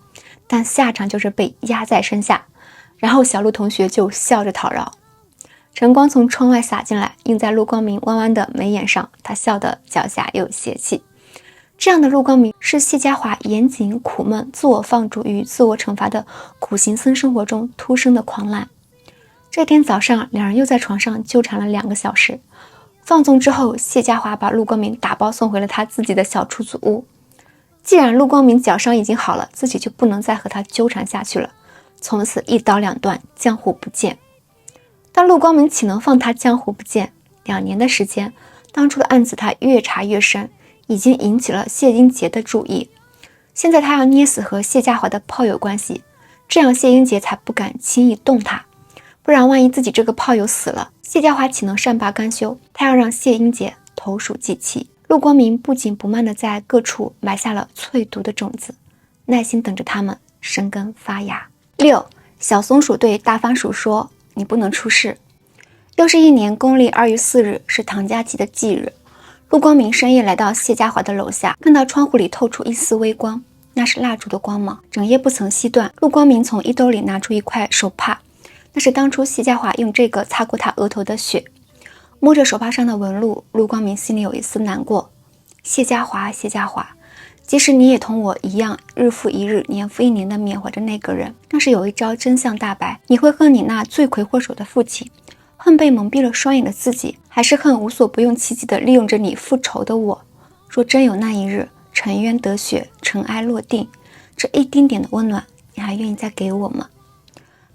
但下场就是被压在身下。然后小陆同学就笑着讨饶。晨光从窗外洒进来，映在陆光明弯弯的眉眼上，他笑得脚下有邪气。这样的陆光明是谢家华严谨苦闷、自我放逐与自我惩罚的苦行僧生活中突生的狂澜。这天早上，两人又在床上纠缠了2个小时。放纵之后，谢家华把陆光明打包送回了他自己的小出租屋。既然陆光明脚伤已经好了，自己就不能再和他纠缠下去了，从此一刀两断，江湖不见。但陆光明岂能放他江湖不见？2年的时间，当初的案子他越查越深，已经引起了谢英杰的注意。现在他要捏死和谢家华的炮友关系，这样谢英杰才不敢轻易动他。不然万一自己这个炮友死了，谢家华岂能善罢甘休？他要让谢英杰投鼠忌器。陆光明不紧不慢地在各处埋下了淬毒的种子，耐心等着它们生根发芽。6. 小松鼠对大番薯说：你不能出事。又是一年公历2月4日，是唐佳琪的忌日。陆光明深夜来到谢家华的楼下，看到窗户里透出一丝微光，那是蜡烛的光芒，整夜不曾隙断。陆光明从衣兜里拿出一块手帕，那是当初谢家华用这个擦过他额头的血。摸着手帕上的纹路，陆光明心里有一丝难过。谢家华，谢家华，即使你也同我一样日复一日年复一年的缅怀着那个人，但是有一朝真相大白，你会恨你那罪魁祸首的父亲，恨被蒙蔽了双眼的自己，还是恨无所不用其极的利用着你复仇的我？若真有那一日，沉冤得雪，尘埃落定，这一丁点的温暖，你还愿意再给我吗？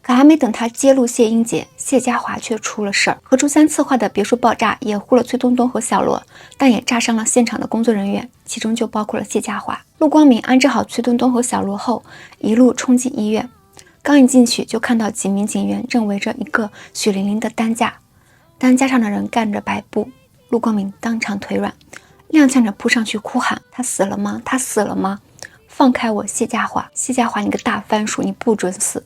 可还没等他揭露谢英杰，谢家华却出了事儿。和朱三策划的别墅爆炸，掩护了崔东东和小罗，但也炸伤了现场的工作人员，其中就包括了谢家华。陆光明安置好崔东东和小罗后，一路冲进医院。刚一进去，就看到几名警员正围着一个血淋淋的担架，担架上的人盖着白布。陆光明当场腿软，踉跄着扑上去哭喊：“他死了吗？他死了吗？放开我，谢家华！谢家华，你个大番薯，你不准死！”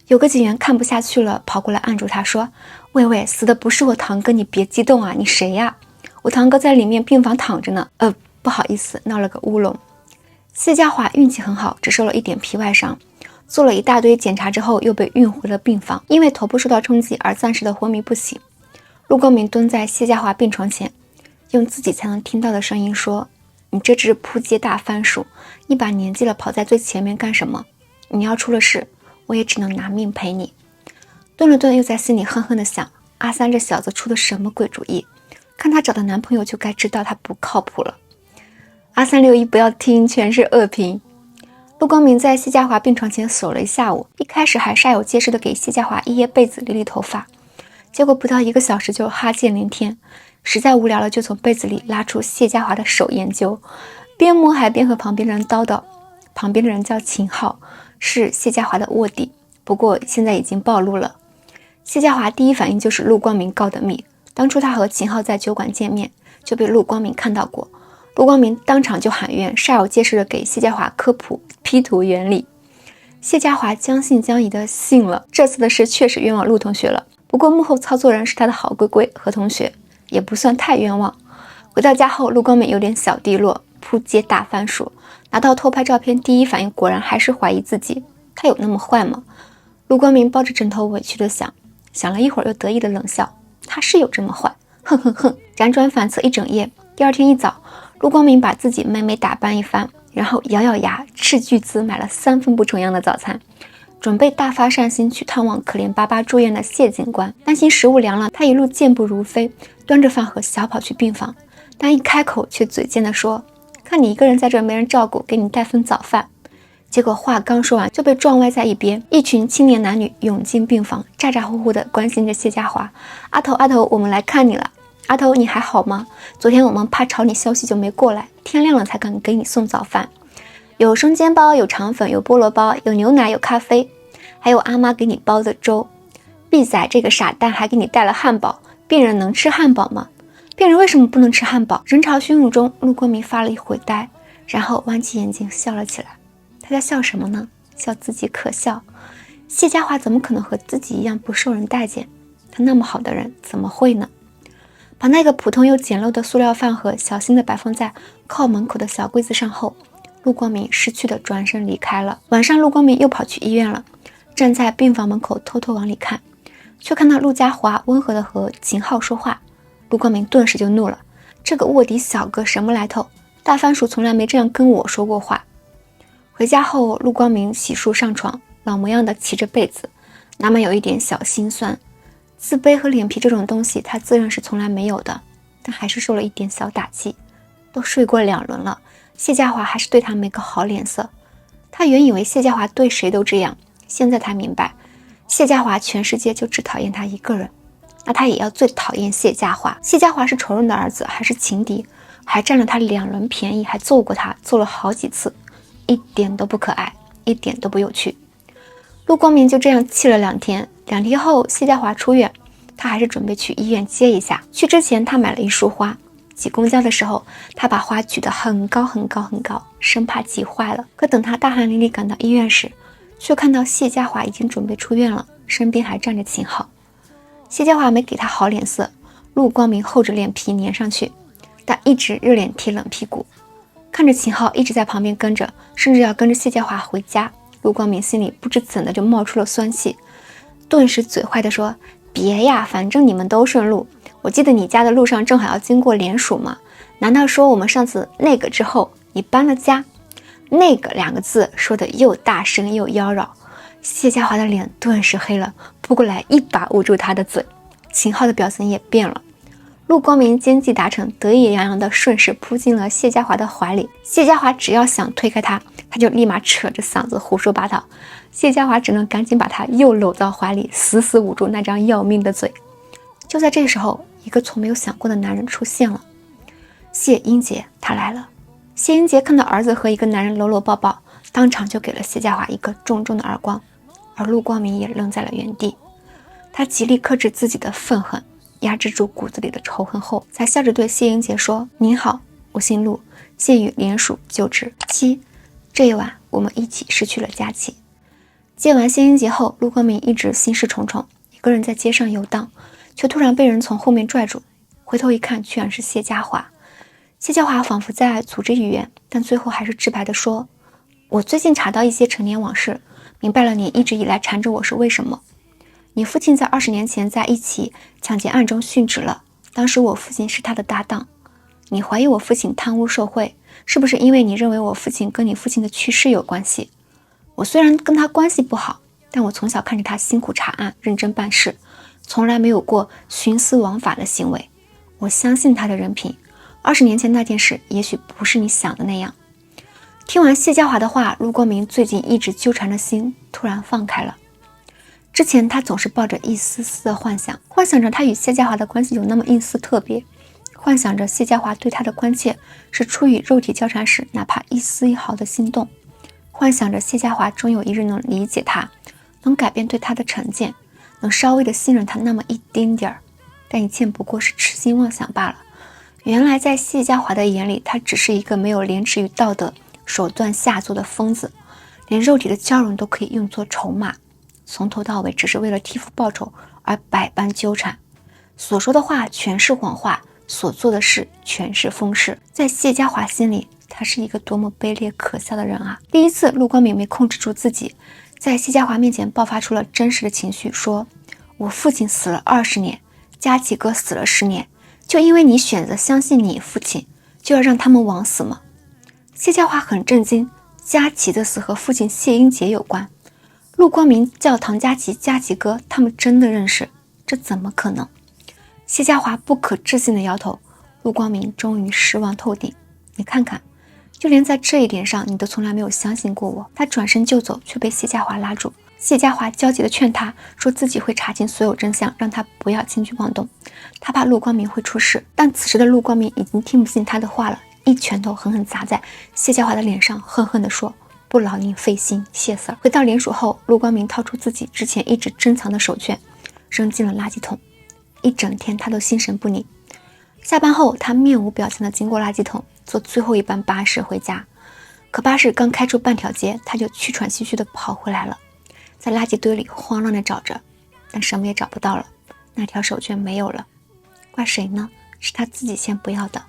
有个警员看不下去了，跑过来按住他说：“喂，死的不是我堂哥，你别激动啊，你谁呀？我堂哥在里面病房躺着呢。不好意思，闹了个乌龙。”谢家华运气很好，只受了一点皮外伤，做了一大堆检查之后又被运回了病房，因为头部受到冲击而暂时的昏迷不醒。陆光明蹲在谢家华病床前，用自己才能听到的声音说：“你这只扑街大番薯，一把年纪了跑在最前面干什么？你要出了事，我也只能拿命陪你。”顿了顿，又在心里恨恨地想：阿三这小子出的什么鬼主意？看他找的男朋友就该知道他不靠谱了。阿三六一不要听，全是恶评。陆光明在谢家华病床前守了一下午，一开始还煞有介事地给谢家华掖被子、理理头发，结果不到1个小时就哈欠连天，实在无聊了，就从被子里拉出谢家华的手研究，边摸还边和旁边的人叨叨。旁边的人叫秦昊，是谢家华的卧底，不过现在已经暴露了。谢家华第一反应就是陆光明告的密，当初他和秦昊在酒馆见面，就被陆光明看到过。陆光明当场就喊冤，煞有介事的给谢家华科普 P 图原理。谢家华将信将疑的信了，这次的事确实冤枉陆同学了。不过幕后操作人是他的好龟龟何同学，也不算太冤枉。回到家后，陆光明有点小低落，扑街大番薯。拿到偷拍照片，第一反应果然还是怀疑自己，他有那么坏吗？陆光明抱着枕头委屈的想，想了一会儿又得意的冷笑，他是有这么坏，哼哼哼。辗转反侧一整夜，第二天一早，陆光明把自己美美打扮一番，然后咬咬牙，斥巨资买了3份不重样的早餐，准备大发善心去探望可怜巴巴住院的谢警官。担心食物凉了，他一路健步如飞，端着饭盒小跑去病房，但一开口却嘴贱地说：“看你一个人在这没人照顾，给你带份早饭。”结果话刚说完就被撞歪在一边，一群青年男女涌进病房，咋咋呼呼地关心着谢家华：“阿头阿头，我们来看你了。阿头你还好吗？昨天我们怕吵你消息就没过来，天亮了才敢给你送早饭，有生煎包，有肠粉，有菠萝包，有牛奶，有咖啡，还有阿妈给你煲的粥。毕仔这个傻蛋还给你带了汉堡，病人能吃汉堡吗？病人为什么不能吃汉堡？”人潮汹涌中，陆光明发了一会呆，然后弯起眼睛笑了起来。他在笑什么呢？笑自己可笑。谢家华怎么可能和自己一样不受人待见？他那么好的人，怎么会呢？把那个普通又简陋的塑料饭盒小心地摆放在靠门口的小柜子上后，陆光明识趣地转身离开了。晚上，陆光明又跑去医院了，站在病房门口偷偷往里看，却看到陆家华温和地和秦昊说话。陆光明顿时就怒了，这个卧底小哥什么来头？大番薯从来没这样跟我说过话。回家后，陆光明洗漱上床，老模样的骑着被子，难免有一点小心酸。自卑和脸皮这种东西他自认是从来没有的，但还是受了一点小打击。都睡过2轮了，谢家华还是对他没个好脸色。他原以为谢家华对谁都这样，现在才明白，谢家华全世界就只讨厌他一个人，那他也要最讨厌谢家华。谢家华是仇人的儿子，还是情敌，还占了他2轮便宜，还揍过他，揍了好几次，一点都不可爱，一点都不有趣。陆光明就这样气了2天，2天后谢家华出院，他还是准备去医院接一下。去之前他买了一束花，挤公交的时候他把花举得很高很高很高，生怕挤坏了。可等他大汗淋漓赶到医院时，却看到谢家华已经准备出院了，身边还站着秦昊。谢家华没给他好脸色，陆光明厚着脸皮粘上去，但一直热脸贴冷屁股。看着秦昊一直在旁边跟着，甚至要跟着谢家华回家，陆光明心里不知怎的就冒出了酸气，顿时嘴坏地说：“别呀，反正你们都顺路，我记得你家的路上正好要经过联署嘛，难道说我们上次那个之后你搬了家？”那个2个字说的又大声又妖娆，谢家华的脸顿时黑了，扑过来一把捂住他的嘴。秦昊的表情也变了，陆光明奸计达成，得意洋洋地顺势扑进了谢家华的怀里。谢家华只要想推开他，他就立马扯着嗓子胡说八道。谢家华只能赶紧把他又搂到怀里，死死捂住那张要命的嘴。就在这个时候，一个从没有想过的男人出现了。谢英杰，他来了。谢英杰看到儿子和一个男人搂搂抱抱，当场就给了谢家华一个重重的耳光，而陆光明也愣在了原地。他极力克制自己的愤恨，压制住骨子里的仇恨后，才笑着对谢英杰说：“您好，我姓陆，现于联署就职。这一晚我们一起失去了佳期。”见完谢英杰后，陆光明一直心事重重，一个人在街上游荡，却突然被人从后面拽住，回头一看，居然是谢家华。谢家华仿佛在组织语言，但最后还是直白地说：“我最近查到一些陈年往事，明白了你一直以来缠着我是为什么。你父亲在20年前在一起抢劫案中殉职了，当时我父亲是他的搭档。你怀疑我父亲贪污受贿，是不是因为你认为我父亲跟你父亲的去世有关系？我虽然跟他关系不好，但我从小看着他辛苦查案，认真办事，从来没有过徇私枉法的行为。我相信他的人品。20年前那件事也许不是你想的那样。”听完谢家华的话，陆光明最近一直纠缠的心突然放开了。之前他总是抱着一丝丝的幻想，幻想着他与谢家华的关系有那么一丝特别，幻想着谢家华对他的关切是出于肉体交缠时哪怕一丝一毫的心动，幻想着谢家华终有一日能理解他，能改变对他的成见，能稍微的信任他那么一丁点儿，但一切不过是痴心妄想罢了。原来在谢家华的眼里，他只是一个没有廉耻与道德、手段下作的疯子，连肉体的交融都可以用作筹码，从头到尾只是为了替父报仇而百般纠缠，所说的话全是谎话，所做的事全是疯事。在谢家华心里，他是一个多么卑劣可笑的人啊！第一次，陆光明没控制住自己，在谢家华面前爆发出了真实的情绪，说：“我父亲死了20年，佳琪哥死了10年，就因为你选择相信你父亲，就要让他们枉死吗？”谢家华很震惊，佳琪的死和父亲谢英杰有关。陆光明叫唐佳琪佳琪哥，他们真的认识？这怎么可能？谢家华不可置信的摇头。陆光明终于失望透顶。你看看，就连在这一点上，你都从来没有相信过我。他转身就走，却被谢家华拉住。谢家华焦急地劝他，说自己会查清所有真相，让他不要轻举妄动。他怕陆光明会出事，但此时的陆光明已经听不进他的话了，一拳头狠狠砸在谢家华的脸上，恨恨地说：“不劳您费心，谢 Sir。”回到联署后，陆光明掏出自己之前一直珍藏的手绢，扔进了垃圾桶。一整天他都心神不宁。下班后，他面无表情地经过垃圾桶，坐最后一班巴士回家。可巴士刚开出半条街，他就气喘吁吁地跑回来了，在垃圾堆里慌乱地找着，但什么也找不到了，那条手绢没有了。怪谁呢？是他自己先不要的。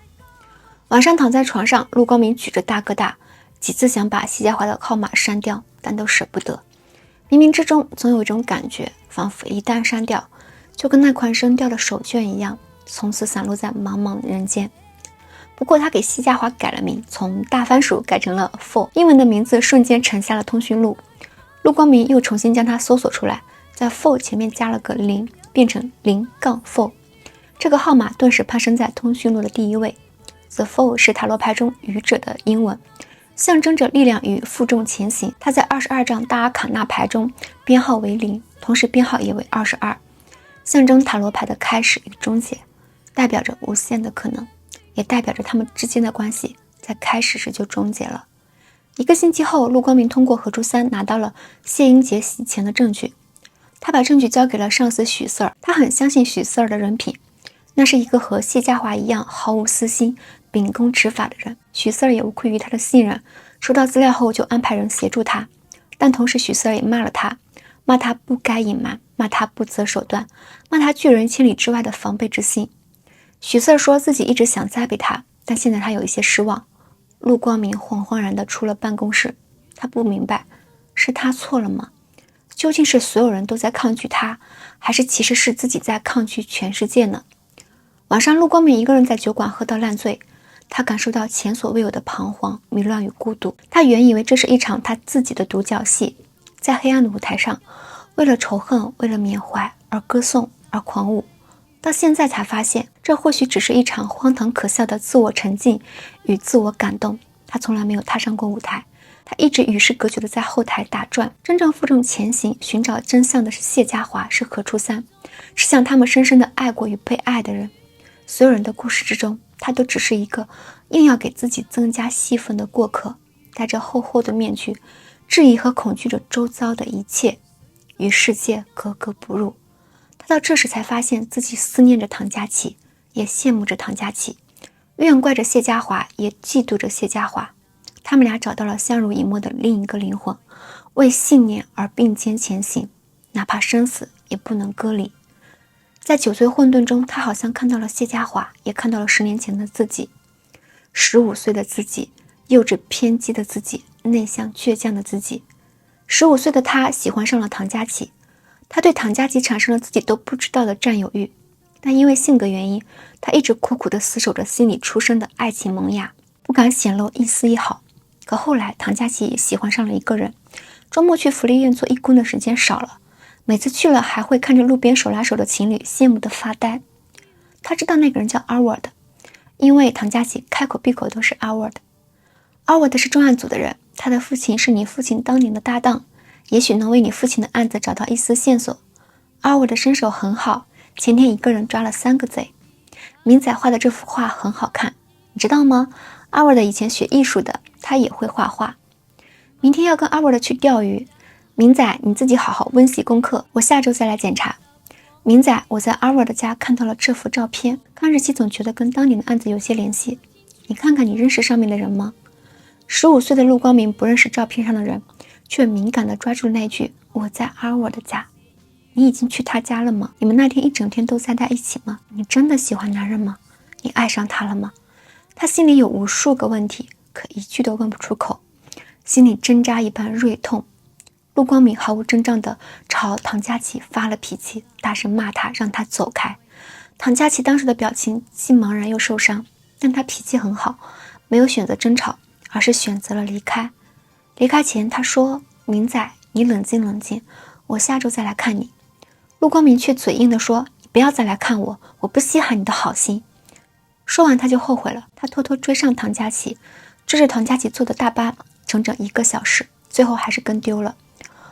晚上躺在床上，陆光明举着大哥大，几次想把谢家华的号码删掉，但都舍不得。冥冥之中总有一种感觉，仿佛一旦删掉，就跟那块扔掉的手绢一样，从此散落在茫茫人间。不过他给谢家华改了名，从大番薯改成了 Four， 英文的名字瞬间沉下了通讯录。陆光明又重新将它搜索出来，在 Four 前面加了个0，变成0-4。这个号码顿时攀升在通讯录的第一位。The Four 是塔罗牌中愚者的英文，象征着力量与负重前行。它在22张大阿卡纳牌中编号为0，同时编号也为22，象征塔罗牌的开始与终结，代表着无限的可能，也代表着他们之间的关系在开始时就终结了。1个星期后，陆光明通过何珠三拿到了谢英杰洗钱的证据。他把证据交给了上司许 Sir， 他很相信许 Sir 的人品，那是一个和谢家华一样毫无私心、秉公执法的人。许 Sir 也无愧于他的信任，收到资料后就安排人协助他，但同时许 Sir 也骂了他，骂他不该隐瞒，骂他不择手段，骂他拒人千里之外的防备之心。许 Sir 说自己一直想栽培他，但现在他有一些失望。陆光明惶惶然地出了办公室，他不明白，是他错了吗？究竟是所有人都在抗拒他，还是其实是自己在抗拒全世界呢？晚上，陆光明一个人在酒馆喝到烂醉，他感受到前所未有的彷徨、迷乱与孤独。他原以为这是一场他自己的独角戏，在黑暗的舞台上，为了仇恨，为了缅怀而歌颂而狂舞。到现在才发现，这或许只是一场荒唐可笑的自我沉浸与自我感动。他从来没有踏上过舞台，他一直与世隔绝的在后台打转。真正负重前行寻找真相的是谢家华，是何初三，是向他们深深的爱过与被爱的人。所有人的故事之中，他都只是一个硬要给自己增加戏份的过客，戴着厚厚的面具，质疑和恐惧着周遭的一切，与世界格格不入。他到这时才发现自己思念着唐佳琪，也羡慕着唐佳琪，怨怪着谢家华，也嫉妒着谢家华。他们俩找到了相濡以沫的另一个灵魂，为信念而并肩前行，哪怕生死也不能割离。在酒醉混沌中，他好像看到了谢家华，也看到了10年前的自己，15岁的自己，幼稚偏激的自己，内向倔强的自己。15岁的他喜欢上了唐佳琪，他对唐佳琪产生了自己都不知道的占有欲，但因为性格原因，他一直苦苦地死守着心里出生的爱情萌芽，不敢显露一丝一毫。可后来唐佳琪也喜欢上了一个人，周末去福利院做义工的时间少了，每次去了还会看着路边手拉手的情侣羡慕地发呆。他知道那个人叫 Arward， 因为唐佳琪开口闭口都是 Arward。Arward 是重案组的人，他的父亲是你父亲当年的搭档，也许能为你父亲的案子找到一丝线索。Arward 的身手很好，前天一个人抓了3个贼。明仔画的这幅画很好看，你知道吗？ Arward 以前学艺术的，他也会画画。明天要跟 Arward 去钓鱼，明仔你自己好好温习功课，我下周再来检查。明仔，我在 Arward 家看到了这幅照片，看日期总觉得跟当年的案子有些联系。你看看你认识上面的人吗？15岁的陆光明不认识照片上的人，却敏感地抓住那句我在 Arward 家。你已经去他家了吗？你们那天一整天都在一起吗？你真的喜欢男人吗？你爱上他了吗？他心里有无数个问题，可一句都问不出口，心里针扎一般锐痛。陆光明毫无征兆地朝唐佳琪发了脾气，大声骂他，让他走开。唐佳琪当时的表情既茫然又受伤，但他脾气很好，没有选择争吵，而是选择了离开。离开前他说，明仔你冷静冷静，我下周再来看你。陆光明却嘴硬地说，你不要再来看我，我不稀罕你的好心。说完他就后悔了，他偷偷追上唐佳琪，追着唐佳琪坐的大巴整整1个小时，最后还是跟丢了。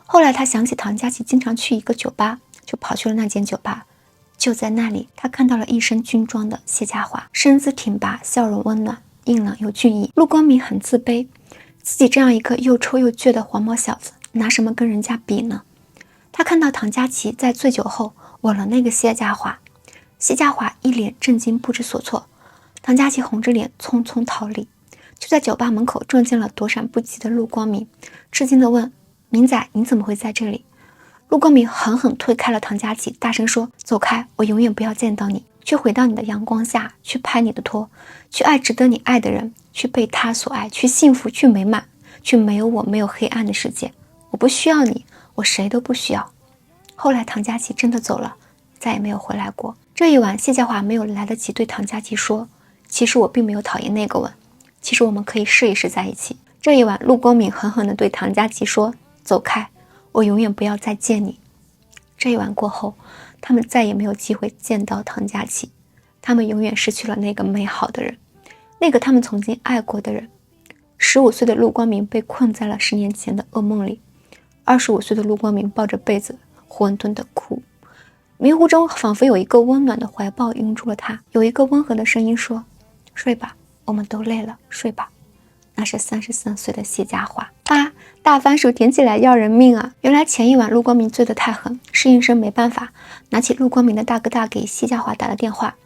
后来他想起唐佳琪经常去一个酒吧，就跑去了那间酒吧。就在那里，他看到了一身军装的谢家华，身姿挺拔，笑容温暖，硬朗又俊逸。陆光明很自卑，自己这样一个又臭又倔的黄毛小子，拿什么跟人家比呢？他看到唐佳琪在醉酒后吻了那个谢家华，谢家华一脸震惊不知所措，唐佳琪红着脸匆匆逃离，就在酒吧门口撞见了躲闪不及的陆光明，吃惊地问，明仔你怎么会在这里？陆光明狠狠推开了唐佳琪，大声说，走开，我永远不要见到你，去回到你的阳光下，去拍你的拖，去爱值得你爱的人，去被他所爱，去幸福，去美满，去没有我没有黑暗的世界。我不需要你，我谁都不需要。后来唐佳琪真的走了，再也没有回来过。这一晚谢家华没有来得及对唐佳琪说，其实我并没有讨厌那个吻，其实我们可以试一试在一起。这一晚陆光明狠狠地对唐佳琪说，走开，我永远不要再见你。这一晚过后，他们再也没有机会见到唐佳琪，他们永远失去了那个美好的人，那个他们曾经爱过的人。15岁的陆光明被困在了10年前的噩梦里，25岁的陆光明抱着被子混沌地哭，迷糊中仿佛有一个温暖的怀抱拥住了他，有一个温和的声音说，睡吧，我们都累了，睡吧。那是33岁的谢家华。大番薯甜起来要人命啊！原来前一晚陆光明醉得太狠，侍应生没办法，拿起陆光明的大哥大给谢家华打了电话，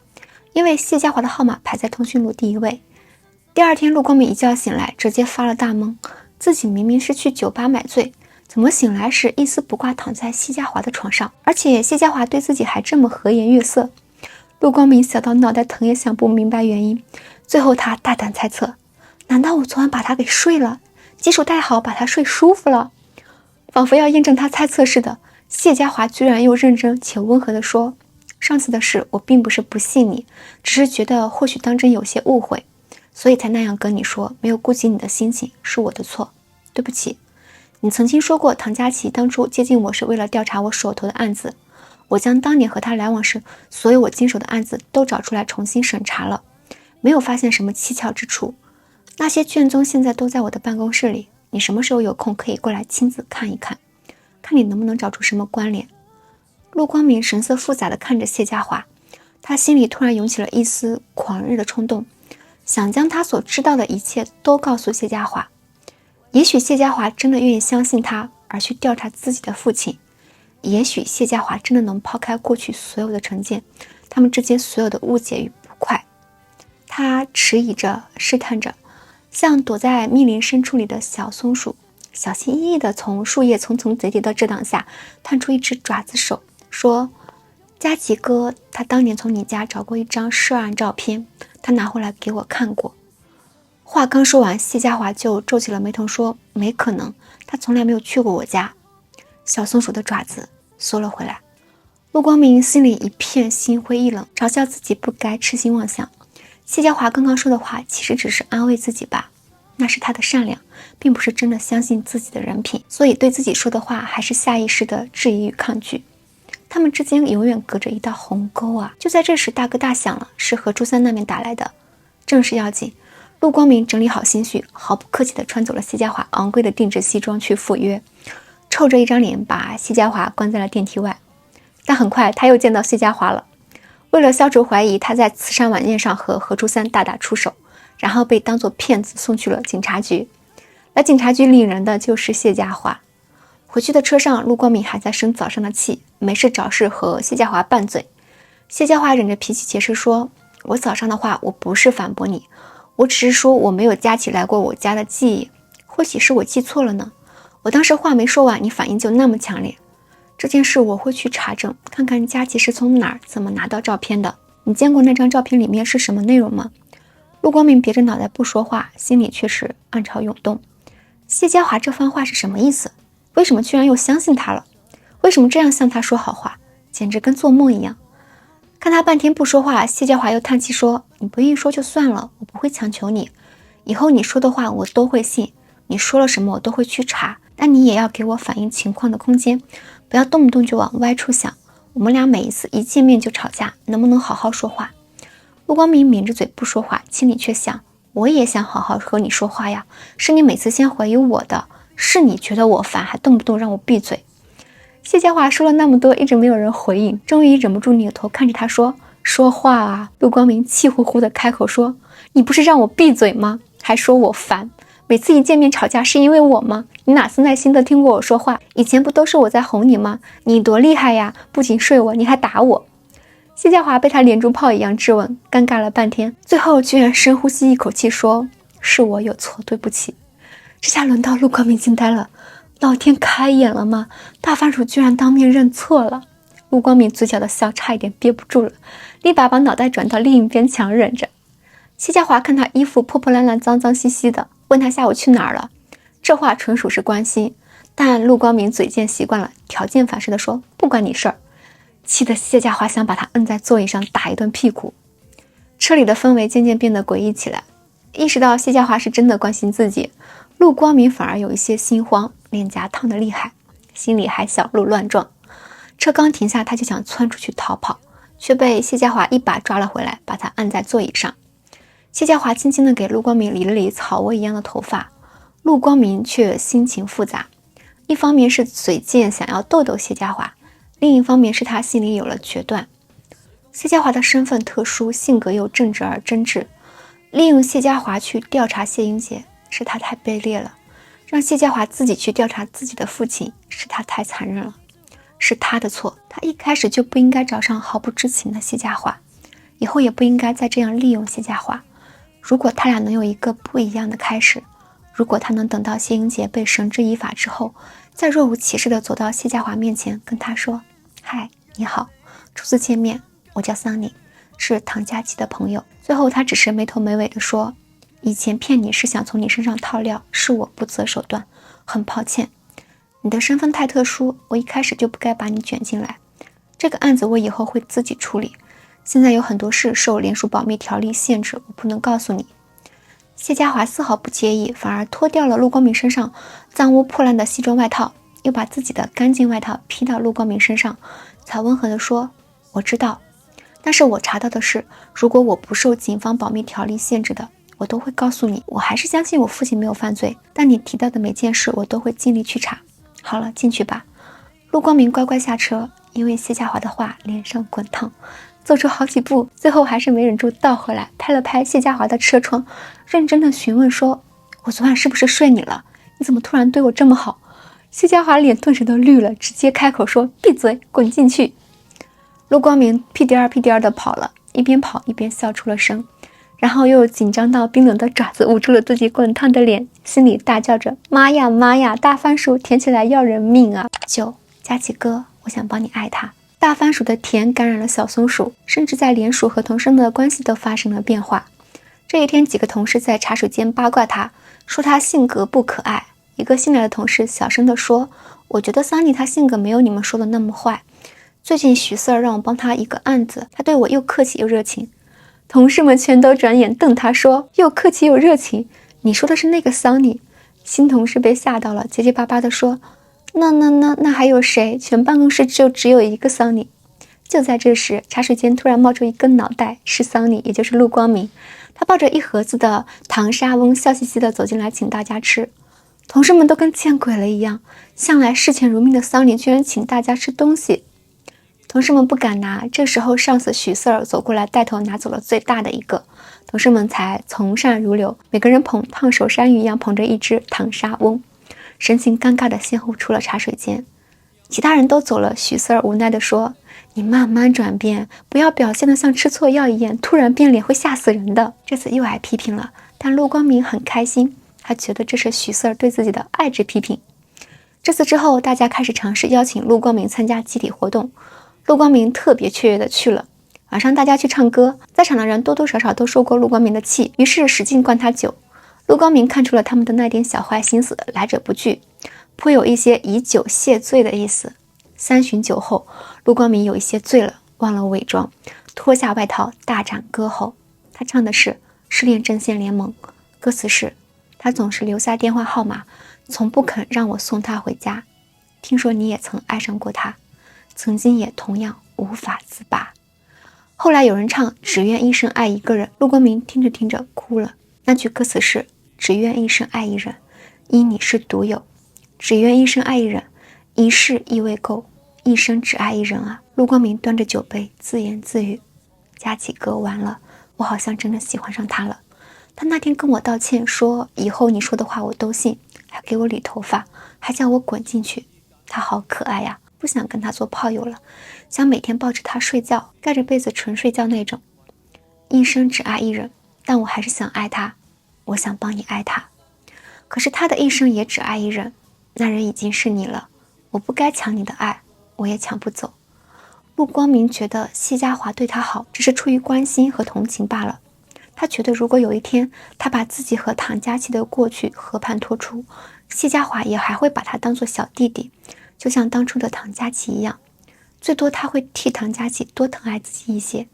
因为谢家华的号码排在通讯录第1位。第二天陆光明一觉醒来，直接发了大懵，自己明明是去酒吧买醉，怎么醒来时一丝不挂躺在谢家华的床上，而且谢家华对自己还这么和颜悦色。陆光明小到脑袋疼也想不明白原因，最后他大胆猜测，难道我昨晚把他给睡了，基础太好把他睡舒服了？仿佛要验证他猜测似的，谢家华居然又认真且温和地说，上次的事我并不是不信你，只是觉得或许当真有些误会，所以才那样跟你说，没有顾及你的心情，是我的错，对不起。你曾经说过唐佳琪当初接近我是为了调查我手头的案子，我将当年和他来往时所有我经手的案子都找出来重新审查了，没有发现什么蹊跷之处。那些卷宗现在都在我的办公室里，你什么时候有空可以过来亲自看一看，看你能不能找出什么关联。陆光明神色复杂地看着谢家华，他心里突然涌起了一丝狂热的冲动，想将他所知道的一切都告诉谢家华。也许谢家华真的愿意相信他而去调查自己的父亲，也许谢家华真的能抛开过去所有的成见，他们之间所有的误解与不快。他迟疑着，试探着，像躲在密林深处里的小松鼠，小心翼翼地从树叶层层叠叠的遮挡下探出一只爪子手，说：佳琪哥他当年从你家找过一张涉案照片，他拿回来给我看过。话刚说完，谢家华就皱起了眉头说：没可能，他从来没有去过我家。小松鼠的爪子缩了回来。陆光明心里一片心灰意冷，嘲笑自己不该痴心妄想。谢家华刚刚说的话其实只是安慰自己吧，那是他的善良，并不是真的相信自己的人品，所以对自己说的话还是下意识的质疑与抗拒。他们之间永远隔着一道鸿沟啊！就在这时，大哥大响了，是何初三那边打来的，正事要紧。陆光明整理好心绪，毫不客气地穿走了谢家华昂贵的定制西装去赴约，臭着一张脸把谢家华关在了电梯外。但很快他又见到谢家华了。为了消除怀疑，他在慈善晚宴上和何初三大打出手，然后被当作骗子送去了警察局。来警察局领人的就是谢家华。回去的车上，陆光明还在生早上的气，没事找事和谢家华拌嘴。谢家华忍着脾气解释说：我早上的话我不是反驳你，我只是说我没有佳琪来过我家的记忆，或许是我记错了呢。我当时话没说完，你反应就那么强烈。这件事我会去查证，看看佳琪是从哪儿怎么拿到照片的。你见过那张照片里面是什么内容吗？陆光明别着脑袋不说话，心里却是暗潮涌动。谢家华这番话是什么意思？为什么居然又相信他了？为什么这样向他说好话？简直跟做梦一样。看他半天不说话，谢家华又叹气说：你不愿意说就算了，我不会强求你，以后你说的话我都会信，你说了什么我都会去查，但你也要给我反映情况的空间，不要动不动就往歪处想。我们俩每一次一见面就吵架，能不能好好说话？陆光明抿着嘴不说话，心里却想：我也想好好和你说话呀，是你每次先怀疑我的，是你觉得我烦，还动不动让我闭嘴。谢家华说了那么多，一直没有人回应，终于忍不住扭头看着他说：说话啊！陆光明气呼呼地开口说：你不是让我闭嘴吗？还说我烦，每次一见面吵架是因为我吗？你哪次耐心地听过我说话？以前不都是我在哄你吗？你多厉害呀，不仅睡我，你还打我。谢家华被他连珠炮一样质问，尴尬了半天，最后居然深呼吸一口气说：是我有错，对不起。这下轮到陆光明惊呆了，老天开眼了吗？大番薯居然当面认错了。陆光明嘴角的笑差一点憋不住了，立马把脑袋转到另一边墙忍着。谢家华看他衣服破破烂烂脏脏兮兮的，问他下午去哪儿了。这话纯属是关心，但陆光明嘴贱习惯了，条件反射的说：不关你事儿。气得谢家华想把他摁在座椅上打一顿屁股。车里的氛围渐渐变得诡异起来，意识到谢家华是真的关心自己，陆光明反而有一些心慌，脸颊烫得厉害，心里还小鹿乱撞。车刚停下，他就想窜出去逃跑，却被谢家华一把抓了回来，把他按在座椅上。谢家华轻轻地给陆光明理了理草窝一样的头发，陆光明却心情复杂，一方面是嘴贱想要逗逗谢家华，另一方面是他心里有了决断。谢家华的身份特殊，性格又正直而真挚，利用谢家华去调查谢英杰是他太卑劣了，让谢家华自己去调查自己的父亲是他太残忍了，是他的错，他一开始就不应该找上毫不知情的谢家华，以后也不应该再这样利用谢家华。如果他俩能有一个不一样的开始，如果他能等到谢英杰被绳之以法之后，再若无其事地走到谢家华面前跟他说：嗨，你好，初次见面，我叫桑尼，是唐佳琪的朋友。最后他只是没头没尾地说：以前骗你是想从你身上套料，是我不择手段，很抱歉，你的身份太特殊，我一开始就不该把你卷进来，这个案子我以后会自己处理，现在有很多事受联署保密条例限制，我不能告诉你。谢家华丝毫不介意，反而脱掉了陆光明身上脏污破烂的西装外套，又把自己的干净外套披到陆光明身上，才温和地说，我知道，但是我查到的是，如果我不受警方保密条例限制的，我都会告诉你。我还是相信我父亲没有犯罪，但你提到的每件事我都会尽力去查。好了，进去吧。陆光明乖乖下车，因为谢家华的话脸上滚烫，走出好几步，最后还是没忍住倒回来，拍了拍谢家华的车窗，认真的询问说，我昨晚是不是睡你了？你怎么突然对我这么好？谢家华脸顿时都绿了，直接开口说，闭嘴，滚进去。陆光明屁颠儿屁颠儿的跑了，一边跑一边笑出了声，然后又紧张到冰冷的爪子捂住了自己滚烫的脸，心里大叫着，妈呀妈呀，大番薯甜起来要人命啊！9，佳琪哥，我想帮你爱他。大番薯的甜感染了小松鼠，甚至在连鼠和同事们的关系都发生了变化。这一天，几个同事在茶水间八卦他，说他性格不可爱。一个新来的同事小声地说，我觉得桑尼他性格没有你们说的那么坏，最近许四儿让我帮他一个案子，他对我又客气又热情。同事们全都转眼瞪他说，又客气又热情，你说的是那个桑尼？新同事被吓到了，结结巴巴地说，那还有谁？全办公室只有一个桑尼。就在这时，茶水间突然冒出一根脑袋，是桑尼，也就是陆光明。他抱着一盒子的糖沙翁，笑嘻嘻地走进来请大家吃。同事们都跟见鬼了一样，向来视钱如命的桑尼居然请大家吃东西。同事们不敢拿，这时候上司许四儿走过来，带头拿走了最大的一个，同事们才从善如流，每个人捧烫手山芋一样捧着一只糖沙翁，神情尴尬的先后出了茶水间。其他人都走了，许四儿无奈地说，你慢慢转变，不要表现得像吃错药一样，突然变脸会吓死人的。这次又挨批评了，但陆光明很开心，他觉得这是许四儿对自己的爱之批评。这次之后，大家开始尝试邀请陆光明参加集体活动，陆光明特别雀跃地去了。晚上大家去唱歌，在场的人多多少少都受过陆光明的气，于是使劲灌他酒。陆光明看出了他们的那点小坏心思，来者不拒，颇有一些以酒谢罪的意思。3巡酒后，陆光明有一些醉了，忘了伪装，脱下外套大展歌喉。他唱的是失恋阵线联盟，歌词是，他总是留下电话号码，从不肯让我送他回家。听说你也曾爱上过他，曾经也同样无法自拔。后来有人唱只愿一生爱一个人，陆光明听着听着哭了。那句歌词是，只愿一生爱一人，因你是独有，只愿一生爱一人，一世亦未够，一生只爱一人啊。陆光明端着酒杯自言自语，佳琪哥，完了，我好像真的喜欢上他了。他那天跟我道歉，说以后你说的话我都信，还给我理头发，还叫我滚进去。他好可爱呀，不想跟他做炮友了，想每天抱着他睡觉，盖着被子纯睡觉那种。一生只爱一人，但我还是想爱他，我想帮你爱他。可是他的一生也只爱一人，那人已经是你了，我不该抢你的爱，我也抢不走。陆光明觉得谢家华对他好，只是出于关心和同情罢了。他觉得如果有一天他把自己和唐佳琪的过去和盘托出，谢家华也还会把他当作小弟弟，就像当初的唐佳琪一样，最多他会替唐佳琪多疼爱自己一些。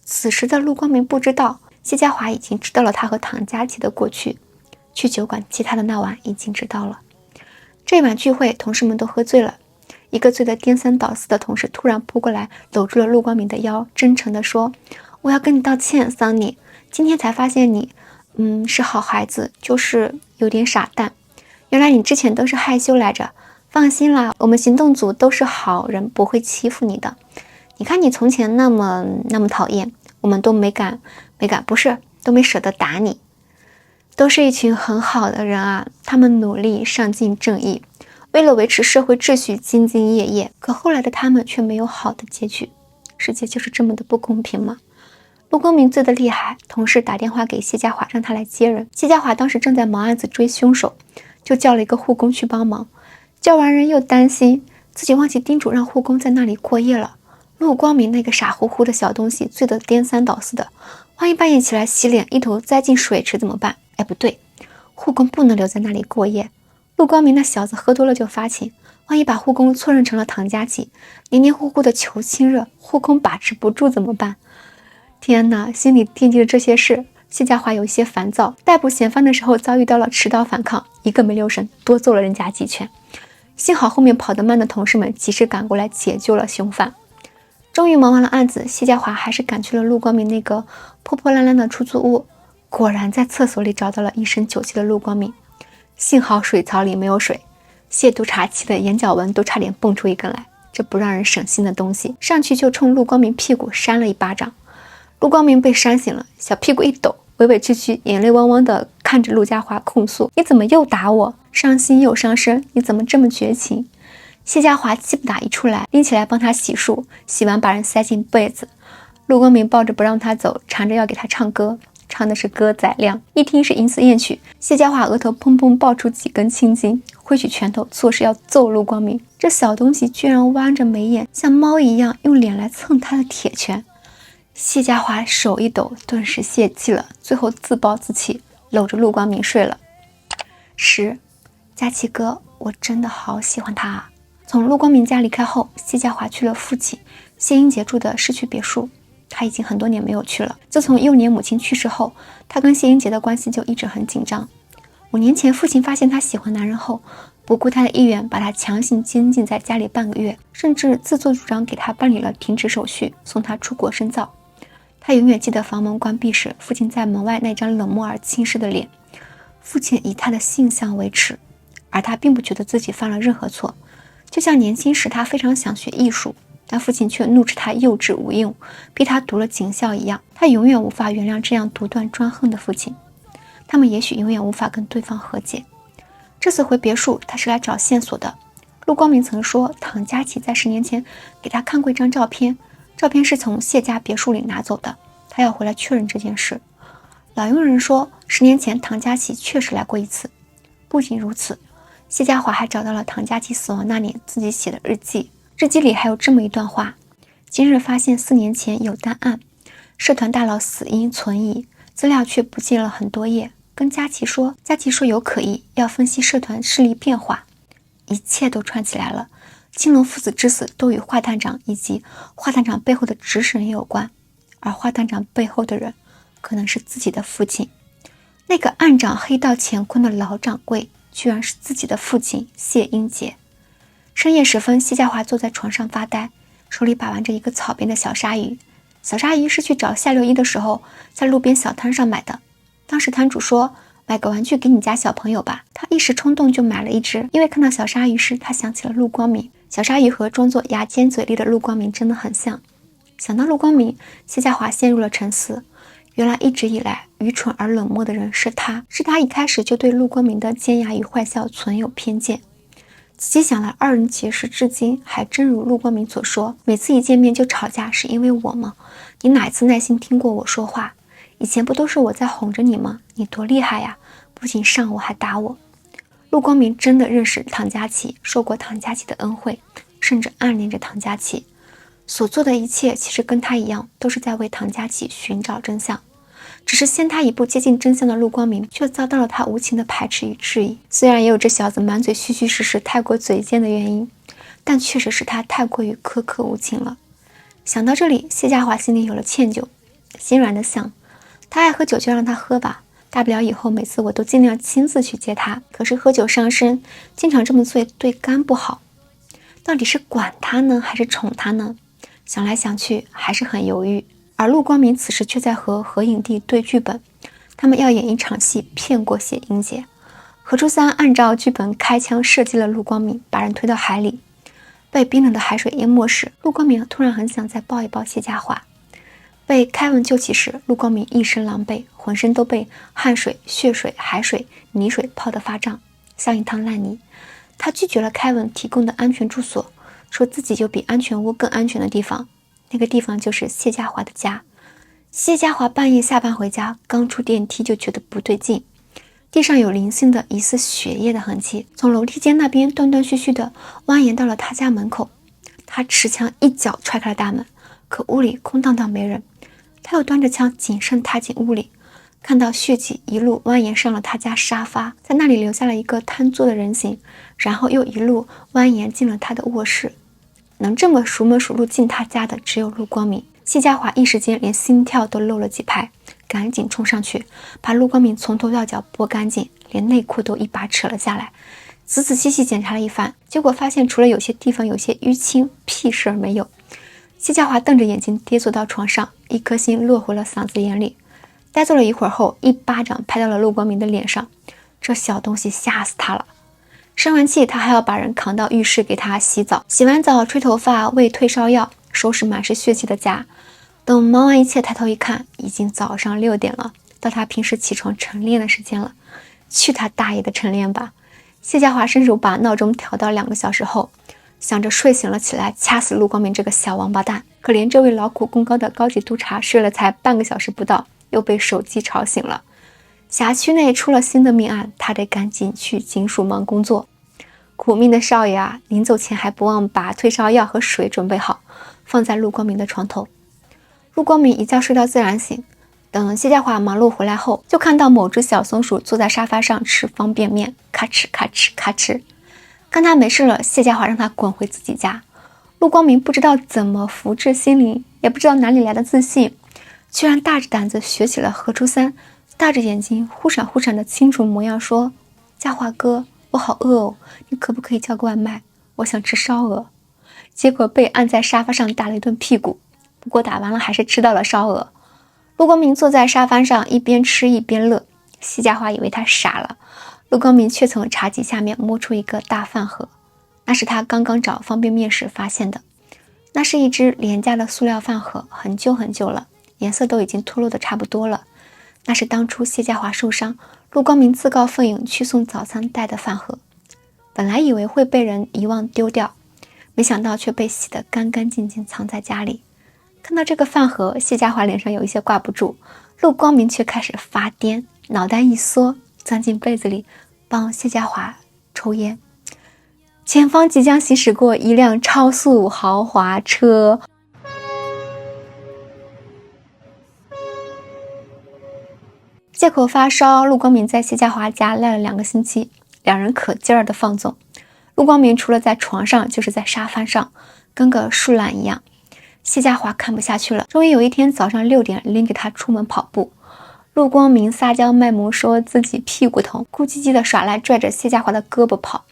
此时的陆光明不知道，谢家华已经知道了他和唐佳琪的过去，去酒馆接他的那晚已经知道了。这晚聚会，同事们都喝醉了，一个醉得颠三倒四的同事突然扑过来，搂住了陆光明的腰，真诚地说，我要跟你道歉，桑尼，今天才发现你是好孩子，就是有点傻蛋，原来你之前都是害羞来着。放心啦，我们行动组都是好人，不会欺负你的。你看你从前那么讨厌，我们都没舍得打你，都是一群很好的人啊，他们努力上进正义，为了维持社会秩序兢兢业业，可后来的他们却没有好的结局。世界就是这么的不公平吗？陆光明醉得厉害，同事打电话给谢家华让他来接人。谢家华当时正在忙案子追凶手，就叫了一个护工去帮忙。叫完人又担心自己忘记叮嘱让护工在那里过夜了。陆光明那个傻乎乎的小东西醉得颠三倒四的，万一半夜起来洗脸一头栽进水池怎么办？哎，不对，护工不能留在那里过夜。陆光明那小子喝多了就发情，万一把护工错认成了唐佳琪，黏黏糊糊的求亲热，护工把持不住怎么办？天哪，心里惦记着这些事，谢家华有一些烦躁。逮捕嫌犯的时候遭遇到了持刀反抗，一个没留神多揍了人家几拳。幸好后面跑得慢的同事们及时赶过来解救了凶犯。终于忙完了案子，谢家华还是赶去了陆光明那个破破烂烂的出租屋，果然在厕所里找到了一身酒气的陆光明。幸好水槽里没有水，谢督察气的眼角纹都差点蹦出一根来，这不让人省心的东西，上去就冲陆光明屁股扇了一巴掌。陆光明被扇醒了，小屁股一抖，委委屈屈眼泪汪汪的看着陆家华控诉：你怎么又打我？伤心又伤身，你怎么这么绝情？谢家华气不打一处来，拎起来帮他洗漱，洗完把人塞进被子。陆光明抱着不让他走，缠着要给他唱歌，唱的是歌仔亮，一听是淫词艳曲。谢家华额头砰砰爆出几根青筋，挥起拳头作势要揍陆光明。这小东西居然弯着眉眼，像猫一样用脸来蹭他的铁拳。谢家华手一抖，顿时泄气了，最后自暴自弃，搂着陆光明睡了。佳琪哥，我真的好喜欢他啊。从陆光明家离开后，谢家华去了父亲谢英杰住的市区别墅，他已经很多年没有去了。自从幼年母亲去世后，他跟谢英杰的关系就一直很紧张。5年前，父亲发现他喜欢男人后，不顾他的意愿，把他强行监禁在家里半个月，甚至自作主张给他办理了停职手续，送他出国深造。他永远记得房门关闭时，父亲在门外那张冷漠而轻视的脸。父亲以他的性向为耻，而他并不觉得自己犯了任何错。就像年轻时他非常想学艺术，但父亲却怒斥他幼稚无用，逼他读了警校一样。他永远无法原谅这样独断专横的父亲，他们也许永远无法跟对方和解。这次回别墅，他是来找线索的。陆光明曾说，唐佳琪在10年前给他看过一张照片，照片是从谢家别墅里拿走的，他要回来确认这件事。老佣人说，10年前唐佳琪确实来过一次。不仅如此，谢家华还找到了唐佳琪死亡那年自己写的日记，日记里还有这么一段话：今日发现4年前有单案，社团大佬死因存疑，资料却不见了很多页，跟佳琪说有可疑，要分析社团势力变化。一切都串起来了，青龙父子之死都与华探长以及华探长背后的指使人有关，而华探长背后的人可能是自己的父亲。那个暗掌黑道乾坤的老掌柜居然是自己的父亲谢英杰。深夜时分，谢家华坐在床上发呆，手里把玩着一个草编的小鲨鱼。小鲨鱼是去找夏六一的时候在路边小摊上买的，当时摊主说买个玩具给你家小朋友吧，他一时冲动就买了一只，因为看到小鲨鱼时他想起了陆光明，小鲨鱼和装作牙尖嘴利的陆光明真的很像。想到陆光明，谢家华陷入了沉思。原来一直以来愚蠢而冷漠的人是他一开始就对陆光明的尖牙与坏笑存有偏见。仔细想来，二人结识至今还真如陆光明所说，每次一见面就吵架，是因为我吗？你哪一次耐心听过我说话？以前不都是我在哄着你吗？你多厉害呀，不仅上我还打我。陆光明真的认识唐佳琪，受过唐佳琪的恩惠，甚至暗恋着唐佳琪，所做的一切其实跟他一样，都是在为唐佳琪寻找真相。只是先他一步接近真相的陆光明却遭到了他无情的排斥与质疑。虽然也有这小子满嘴虚虚实实太过嘴贱的原因，但确实是他太过于苛刻无情了。想到这里，谢家华心里有了歉疚，心软的想，他爱喝酒就让他喝吧，大不了以后每次我都尽量亲自去接他，可是喝酒伤身，经常这么醉对肝不好。到底是管他呢还是宠他呢？想来想去还是很犹豫。而陆光明此时却在和何影帝对剧本，他们要演一场戏骗过谢英杰。何初三按照剧本开枪射击了陆光明，把人推到海里。被冰冷的海水淹没时，陆光明突然很想再抱一抱谢家华。被凯文救起时，陆光明一身狼狈，浑身都被汗水、血水、海水、泥水泡得发胀，像一滩烂泥。他拒绝了凯文提供的安全住所，说自己有比安全屋更安全的地方，那个地方就是谢家华的家。谢家华半夜下班回家，刚出电梯就觉得不对劲，地上有零星的疑似血液的痕迹，从楼梯间那边断断续续的蜿蜒到了他家门口。他持枪一脚踹开了大门，可屋里空荡荡没人。他又端着枪谨慎踏进屋里，看到血迹一路蜿蜒上了他家沙发，在那里留下了一个瘫坐的人形，然后又一路蜿蜒进了他的卧室。能这么熟门熟路进他家的只有陆光明。谢家华一时间连心跳都漏了几拍，赶紧冲上去把陆光明从头到脚剥干净，连内裤都一把扯了下来，仔仔细细检查了一番，结果发现除了有些地方有些淤青，屁事儿没有。谢家华瞪着眼睛跌坐到床上，一颗心落回了嗓子眼里。呆坐了一会儿后，一巴掌拍到了陆光明的脸上，这小东西吓死他了。生完气，他还要把人扛到浴室给他洗澡，洗完澡吹头发喂退烧药，收拾满是血迹的家。等忙完一切，抬头一看，已经早上6点了，到他平时起床晨练的时间了。去他大爷的晨练吧！谢家华伸手把闹钟调到2个小时后，想着睡醒了起来掐死陆光明这个小王八蛋。可怜这位劳苦功高的高级督察睡了才半个小时不到，又被手机吵醒了。辖区内出了新的命案，他得赶紧去警署忙工作。苦命的少爷啊，临走前还不忘把退烧药和水准备好，放在陆光明的床头。陆光明一觉睡到自然醒，等谢家华忙碌回来后，就看到某只小松鼠坐在沙发上吃方便面，咔哧咔哧咔哧。看他没事了，谢家华让他滚回自己家。陆光明不知道怎么福至心灵，也不知道哪里来的自信，居然大着胆子学起了何初三，大着眼睛忽闪忽闪的清楚模样说：家华哥，我好饿哦，你可不可以叫个外卖？我想吃烧鹅。结果被按在沙发上打了一顿屁股，不过打完了还是吃到了烧鹅。陆光明坐在沙发上一边吃一边乐，谢家华以为他傻了，陆光明却从茶几下面摸出一个大饭盒，那是他刚刚找方便面时发现的。那是一只廉价的塑料饭盒，很旧很旧了，颜色都已经脱落的差不多了。那是当初谢家华受伤，陆光明自告奋勇去送早餐带的饭盒。本来以为会被人遗忘丢掉，没想到却被洗得干干净净藏在家里。看到这个饭盒，谢家华脸上有一些挂不住，陆光明却开始发癫，脑袋一缩，钻进被子里帮谢家华抽烟。前方即将行驶过一辆超速豪华车。借口发烧，陆光明在谢家华家赖了2个星期，两人可劲儿的放纵。陆光明除了在床上就是在沙发上，跟个树懒一样。谢家华看不下去了，终于有一天早上6点拎着他出门跑步。陆光明撒娇卖萌说自己屁股疼，哭唧唧的耍赖，拽着谢家华的胳膊跑。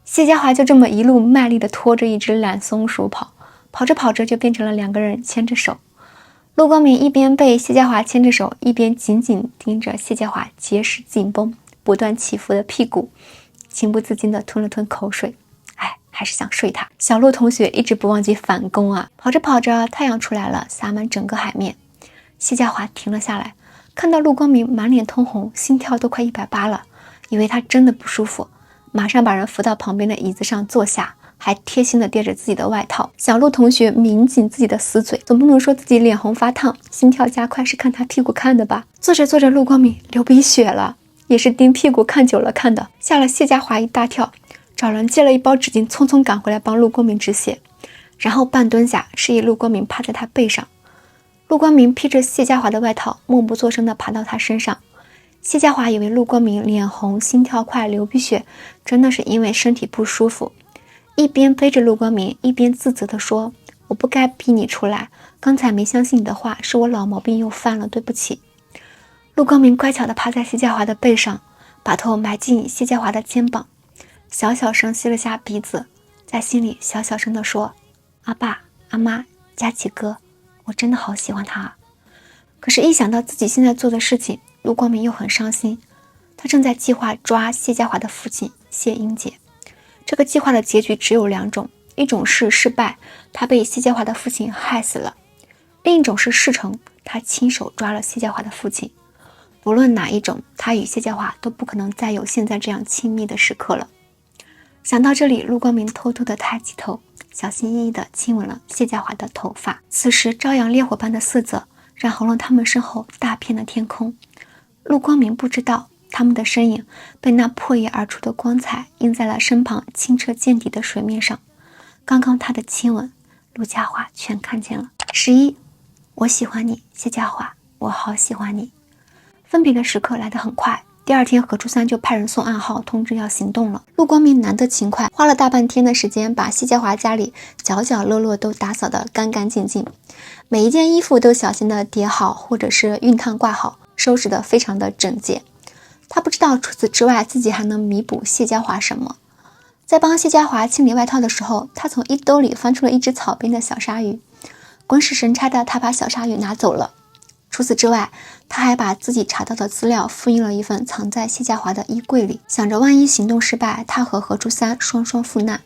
谢家华就这么一路卖力的拖着一只懒松鼠跑，跑着跑着就变成了2个人牵着手。陆光明一边被谢家华牵着手，一边紧紧盯着谢家华结实紧绷不断起伏的屁股，情不自禁地吞了吞口水。还是想睡他。小陆同学一直不忘记反攻啊！跑着跑着，太阳出来了，洒满整个海面。谢家华停了下来，看到陆光明满脸通红，心跳都快180了，以为他真的不舒服，马上把人扶到旁边的椅子上坐下，还贴心的垫着自己的外套。小陆同学抿紧自己的死嘴，总不能说自己脸红发烫，心跳加快是看他屁股看的吧？坐着坐着，陆光明流鼻血了，也是盯屁股看久了看的，吓了谢家华一大跳。找人借了一包纸巾，匆匆赶回来帮陆光明止血，然后半蹲下，示意陆光明趴在他背上。陆光明披着谢家华的外套，默不作声地爬到他身上。谢家华以为陆光明脸红、心跳快、流鼻血，真的是因为身体不舒服，一边背着陆光明，一边自责地说：“我不该逼你出来，刚才没相信你的话，是我老毛病又犯了，对不起。”陆光明乖巧地趴在谢家华的背上，把头埋进谢家华的肩膀。小小声吸了下鼻子，在心里小小声地说：“阿爸、阿妈、佳琪哥，我真的好喜欢他啊。”可是，一想到自己现在做的事情，陆光明又很伤心。他正在计划抓谢家华的父亲谢英杰。这个计划的结局只有2种，一种是失败，他被谢家华的父亲害死了；另一种是事成，他亲手抓了谢家华的父亲。不论哪一种，他与谢家华都不可能再有现在这样亲密的时刻了。想到这里，陆光明偷偷地抬起头，小心翼翼地亲吻了谢家华的头发。此时朝阳烈火般的色泽染红了他们身后大片的天空。陆光明不知道，他们的身影被那破野而出的光彩映在了身旁清澈见底的水面上。刚刚他的亲吻，陆家华全看见了。11，我喜欢你，谢家华，我好喜欢你。分别的时刻来得很快。第2天，何初三就派人送暗号通知要行动了。陆光明难得勤快，花了大半天的时间把谢家华家里角角落落都打扫得干干净净，每一件衣服都小心地叠好或者是熨烫挂好，收拾得非常的整洁。他不知道除此之外自己还能弥补谢家华什么。在帮谢家华清理外套的时候，他从衣兜里翻出了一只草编的小鲨鱼。鬼使神差的他把小鲨鱼拿走了。除此之外，他还把自己查到的资料复印了一份藏在谢家华的衣柜里，想着万一行动失败，他和何初三双双赴难。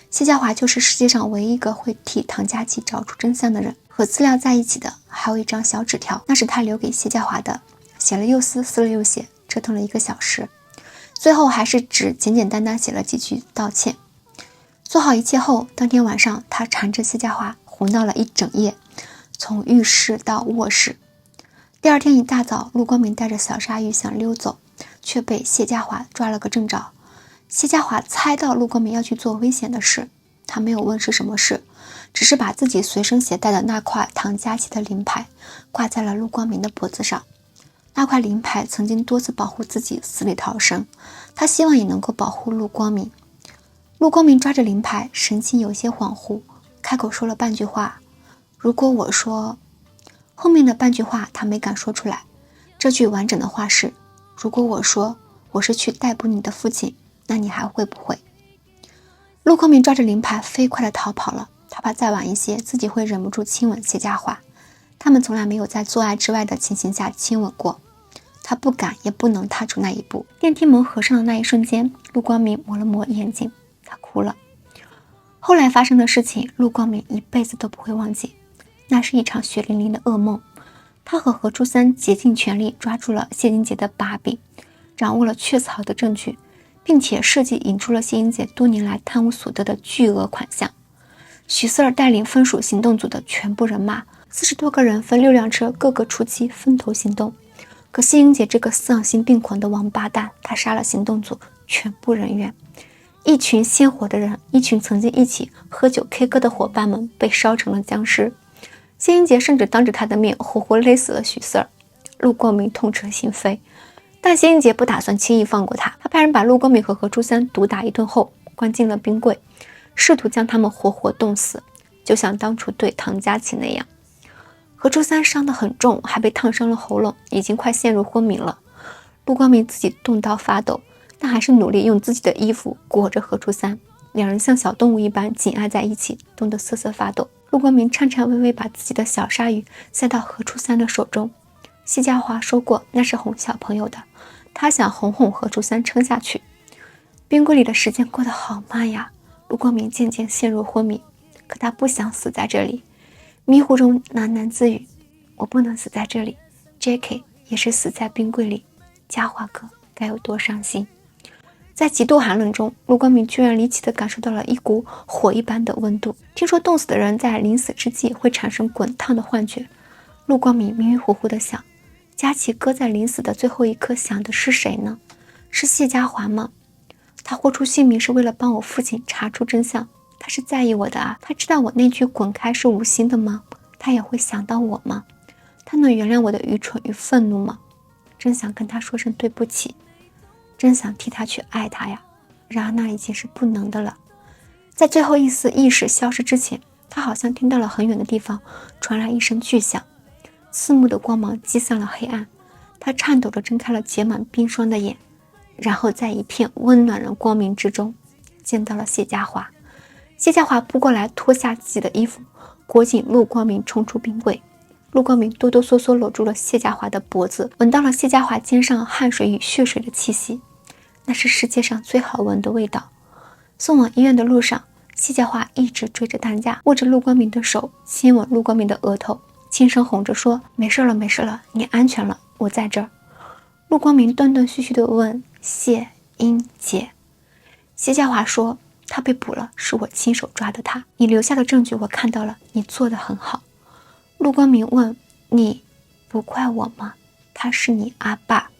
谢家华就是世界上唯一一个会替唐佳琪找出真相的人。和资料在一起的还有一张小纸条，那是他留给谢家华的，写了又撕，撕了又写，折腾了1个小时，最后还是只简简单单写了几句道歉。做好一切后，当天晚上他缠着谢家华胡闹了一整夜，从浴室到卧室。第二天一大早，陆光明带着小鲨鱼想溜走，却被谢家华抓了个正着。谢家华猜到陆光明要去做危险的事，他没有问是什么事，只是把自己随身携带的那块唐佳琪的灵牌挂在了陆光明的脖子上。那块灵牌曾经多次保护自己死里逃生，他希望也能够保护陆光明。陆光明抓着灵牌，神情有些恍惚，开口说了半句话：如果我说……后面的半句话他没敢说出来。这句完整的话是：如果我说我是去逮捕你的父亲，那你还会不会？陆光明抓着灵牌飞快地逃跑了，他怕再晚一些自己会忍不住亲吻谢家华。他们从来没有在做爱之外的情形下亲吻过，他不敢也不能踏出那一步。电梯门合上的那一瞬间，陆光明抹了抹眼睛，他哭了。后来发生的事情，陆光明一辈子都不会忘记，那是一场血淋淋的噩梦。他和何初三竭尽全力抓住了谢英杰的把柄，掌握了确凿的证据，并且设计引出了谢英杰多年来贪污所得的巨额款项。许四儿带领分属行动组的全部人马，40多个人分6辆车，各个出击，分头行动。可谢英杰这个丧心病狂的王八蛋，他杀了行动组全部人员。一群鲜活的人，一群曾经一起喝酒 K 歌的伙伴们被烧成了僵尸。谢英杰甚至当着他的面活活勒死了许四儿。陆光明痛彻心扉，但谢英杰不打算轻易放过他。他派人把陆光明和何初三毒打一顿后关进了冰柜，试图将他们活活冻死，就像当初对唐佳琪那样。何初三伤得很重，还被烫伤了喉咙，已经快陷入昏迷了。陆光明自己冻到发抖，但还是努力用自己的衣服裹着何初三，两人像小动物一般紧挨在一起，冻得瑟瑟发抖。陆光明颤颤巍巍把自己的小鲨鱼塞到何初三的手中。谢家华说过那是哄小朋友的，他想哄哄何初三撑下去。冰柜里的时间过得好慢呀，陆光明渐渐陷入昏迷，可他不想死在这里。迷糊中喃喃自语：我不能死在这里， Jackie 也是死在冰柜里，嘉华哥该有多伤心。在极度寒冷中，陆光明居然离奇地感受到了一股火一般的温度。听说冻死的人在临死之际会产生滚烫的幻觉，陆光明迷迷糊糊地想，佳琪哥在临死的最后一刻想的是谁呢？是谢家华吗？他豁出性命是为了帮我父亲查出真相，他是在意我的啊。他知道我那句滚开是无心的吗？他也会想到我吗？他能原谅我的愚蠢与愤怒吗？真想跟他说声对不起，真想替他去爱他呀，然而那已经是不能的了。在最后一丝意识消失之前，他好像听到了很远的地方传来一声巨响，刺目的光芒击散了黑暗。他颤抖着睁开了结满冰霜的眼，然后在一片温暖的光明之中见到了谢家华。谢家华扑过来，脱下自己的衣服裹紧陆光明，冲出冰柜。陆光明哆哆嗦嗦搂住了谢家华的脖子，闻到了谢家华肩上汗水与血水的气息，那是世界上最好闻的味道。送往医院的路上，谢家华一直追着担架，握着陆光明的手，亲吻陆光明的额头，轻声哄着说：没事了，没事了，你安全了，我在这儿。陆光明断断续续地问：谢英姐。谢家华说：他被捕了，是我亲手抓的他，你留下的证据我看到了，你做得很好。陆光明问：你不怪我吗？他是你阿爸。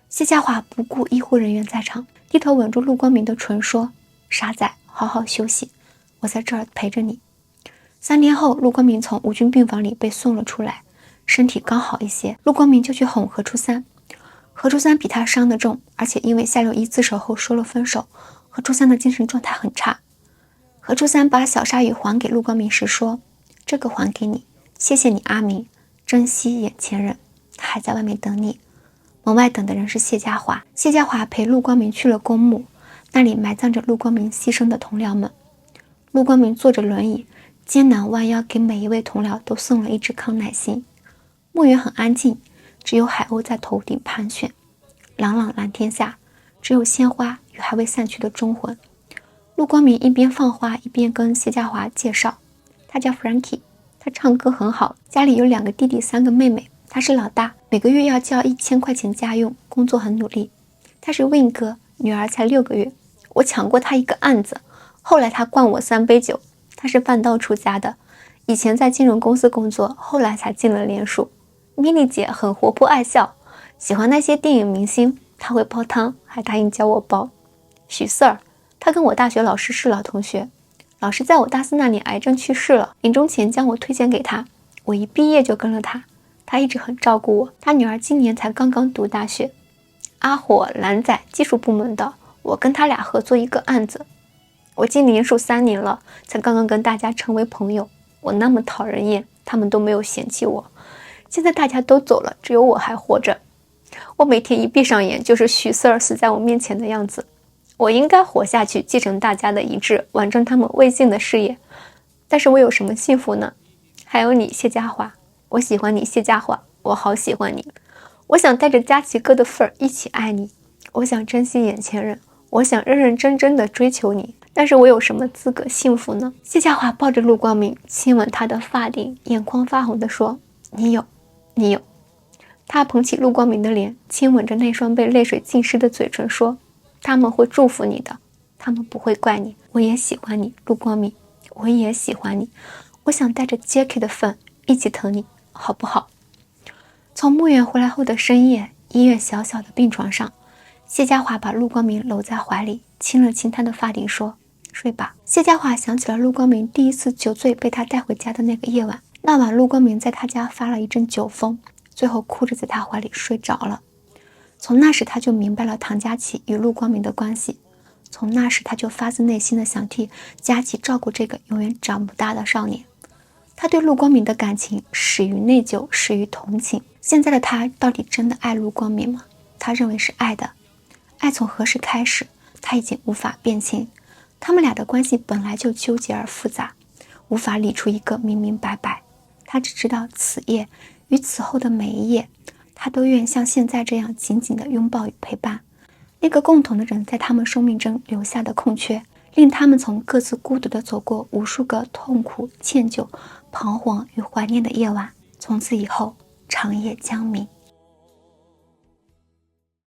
谢家华不顾医护人员在场，低头吻住陆光明的唇说：傻仔，好好休息，我在这儿陪着你。3天后，陆光明从无菌病房里被送了出来，身体刚好一些，陆光明就去哄何初三。何初三比他伤得重，而且因为夏六一自首后说了分手，何初三的精神状态很差。何初三把小鲨鱼还给陆光明时说：这个还给你，谢谢你阿明，珍惜眼前人，他还在外面等你。门外等的人是谢家华。谢家华陪陆光明去了公墓，那里埋葬着陆光明牺牲的同僚们。陆光明坐着轮椅，艰难弯腰给每一位同僚都送了一支康乃馨。墓园很安静，只有海鸥在头顶盘旋。朗朗蓝天下，只有鲜花与还未散去的忠魂。陆光明一边放花一边跟谢家华介绍，他叫 Frankie， 他唱歌很好，家里有2个弟弟3个妹妹，他是老大，每个月要交1000块钱家用，工作很努力。他是 Win 哥，女儿才6个月，我抢过他一个案子，后来他灌我3杯酒。他是贩道出家的，以前在金融公司工作，后来才进了联署。米莉姐很活泼爱笑，喜欢那些电影明星，她会煲汤，还答应教我煲。许 Sir， 他跟我大学老师是老同学，老师在我大4那年癌症去世了，临终前将我推荐给他，我一毕业就跟了他，他一直很照顾我。他女儿今年才刚刚读大学。阿火、蓝仔技术部门的，我跟他俩合作一个案子。我进联署3年了，才刚刚跟大家成为朋友。我那么讨人厌，他们都没有嫌弃我。现在大家都走了，只有我还活着。我每天一闭上眼就是许 Sir 死在我面前的样子。我应该活下去，继承大家的遗志，完成他们未尽的事业。但是我有什么幸福呢？还有你，谢家华，我喜欢你，谢家华，我好喜欢你。我想带着佳琪哥的份儿一起爱你，我想珍惜眼前人，我想认认真真的追求你。但是我有什么资格幸福呢？谢家华抱着陆光明，亲吻他的发顶，眼眶发红地说：你有，你有。他捧起陆光明的脸，亲吻着那双被泪水浸湿的嘴唇，说：他们会祝福你的，他们不会怪你。我也喜欢你，陆光明，我也喜欢你。我想带着 Jackie 的份一起疼你，好不好？从墓园回来后的深夜，医院小小的病床上，谢家华把陆光明搂在怀里，亲了亲他的发顶，说：睡吧。谢家华想起了陆光明第一次酒醉被他带回家的那个夜晚，那晚陆光明在他家发了一阵酒疯，最后哭着在他怀里睡着了。从那时他就明白了唐佳琪与陆光明的关系，从那时他就发自内心的想替佳琪照顾这个永远长不大的少年。他对陆光明的感情始于内疚，始于同情。现在的他到底真的爱陆光明吗？他认为是爱的。爱从何时开始，他已经无法辨清。他们俩的关系本来就纠结而复杂，无法理出一个明明白白。他只知道此夜与此后的每一夜，他都愿像现在这样紧紧的拥抱与陪伴。那个共同的人在他们生命中留下的空缺，令他们从各自孤独地走过无数个痛苦、歉疚、彷徨与怀念的夜晚。从此以后，长夜将明。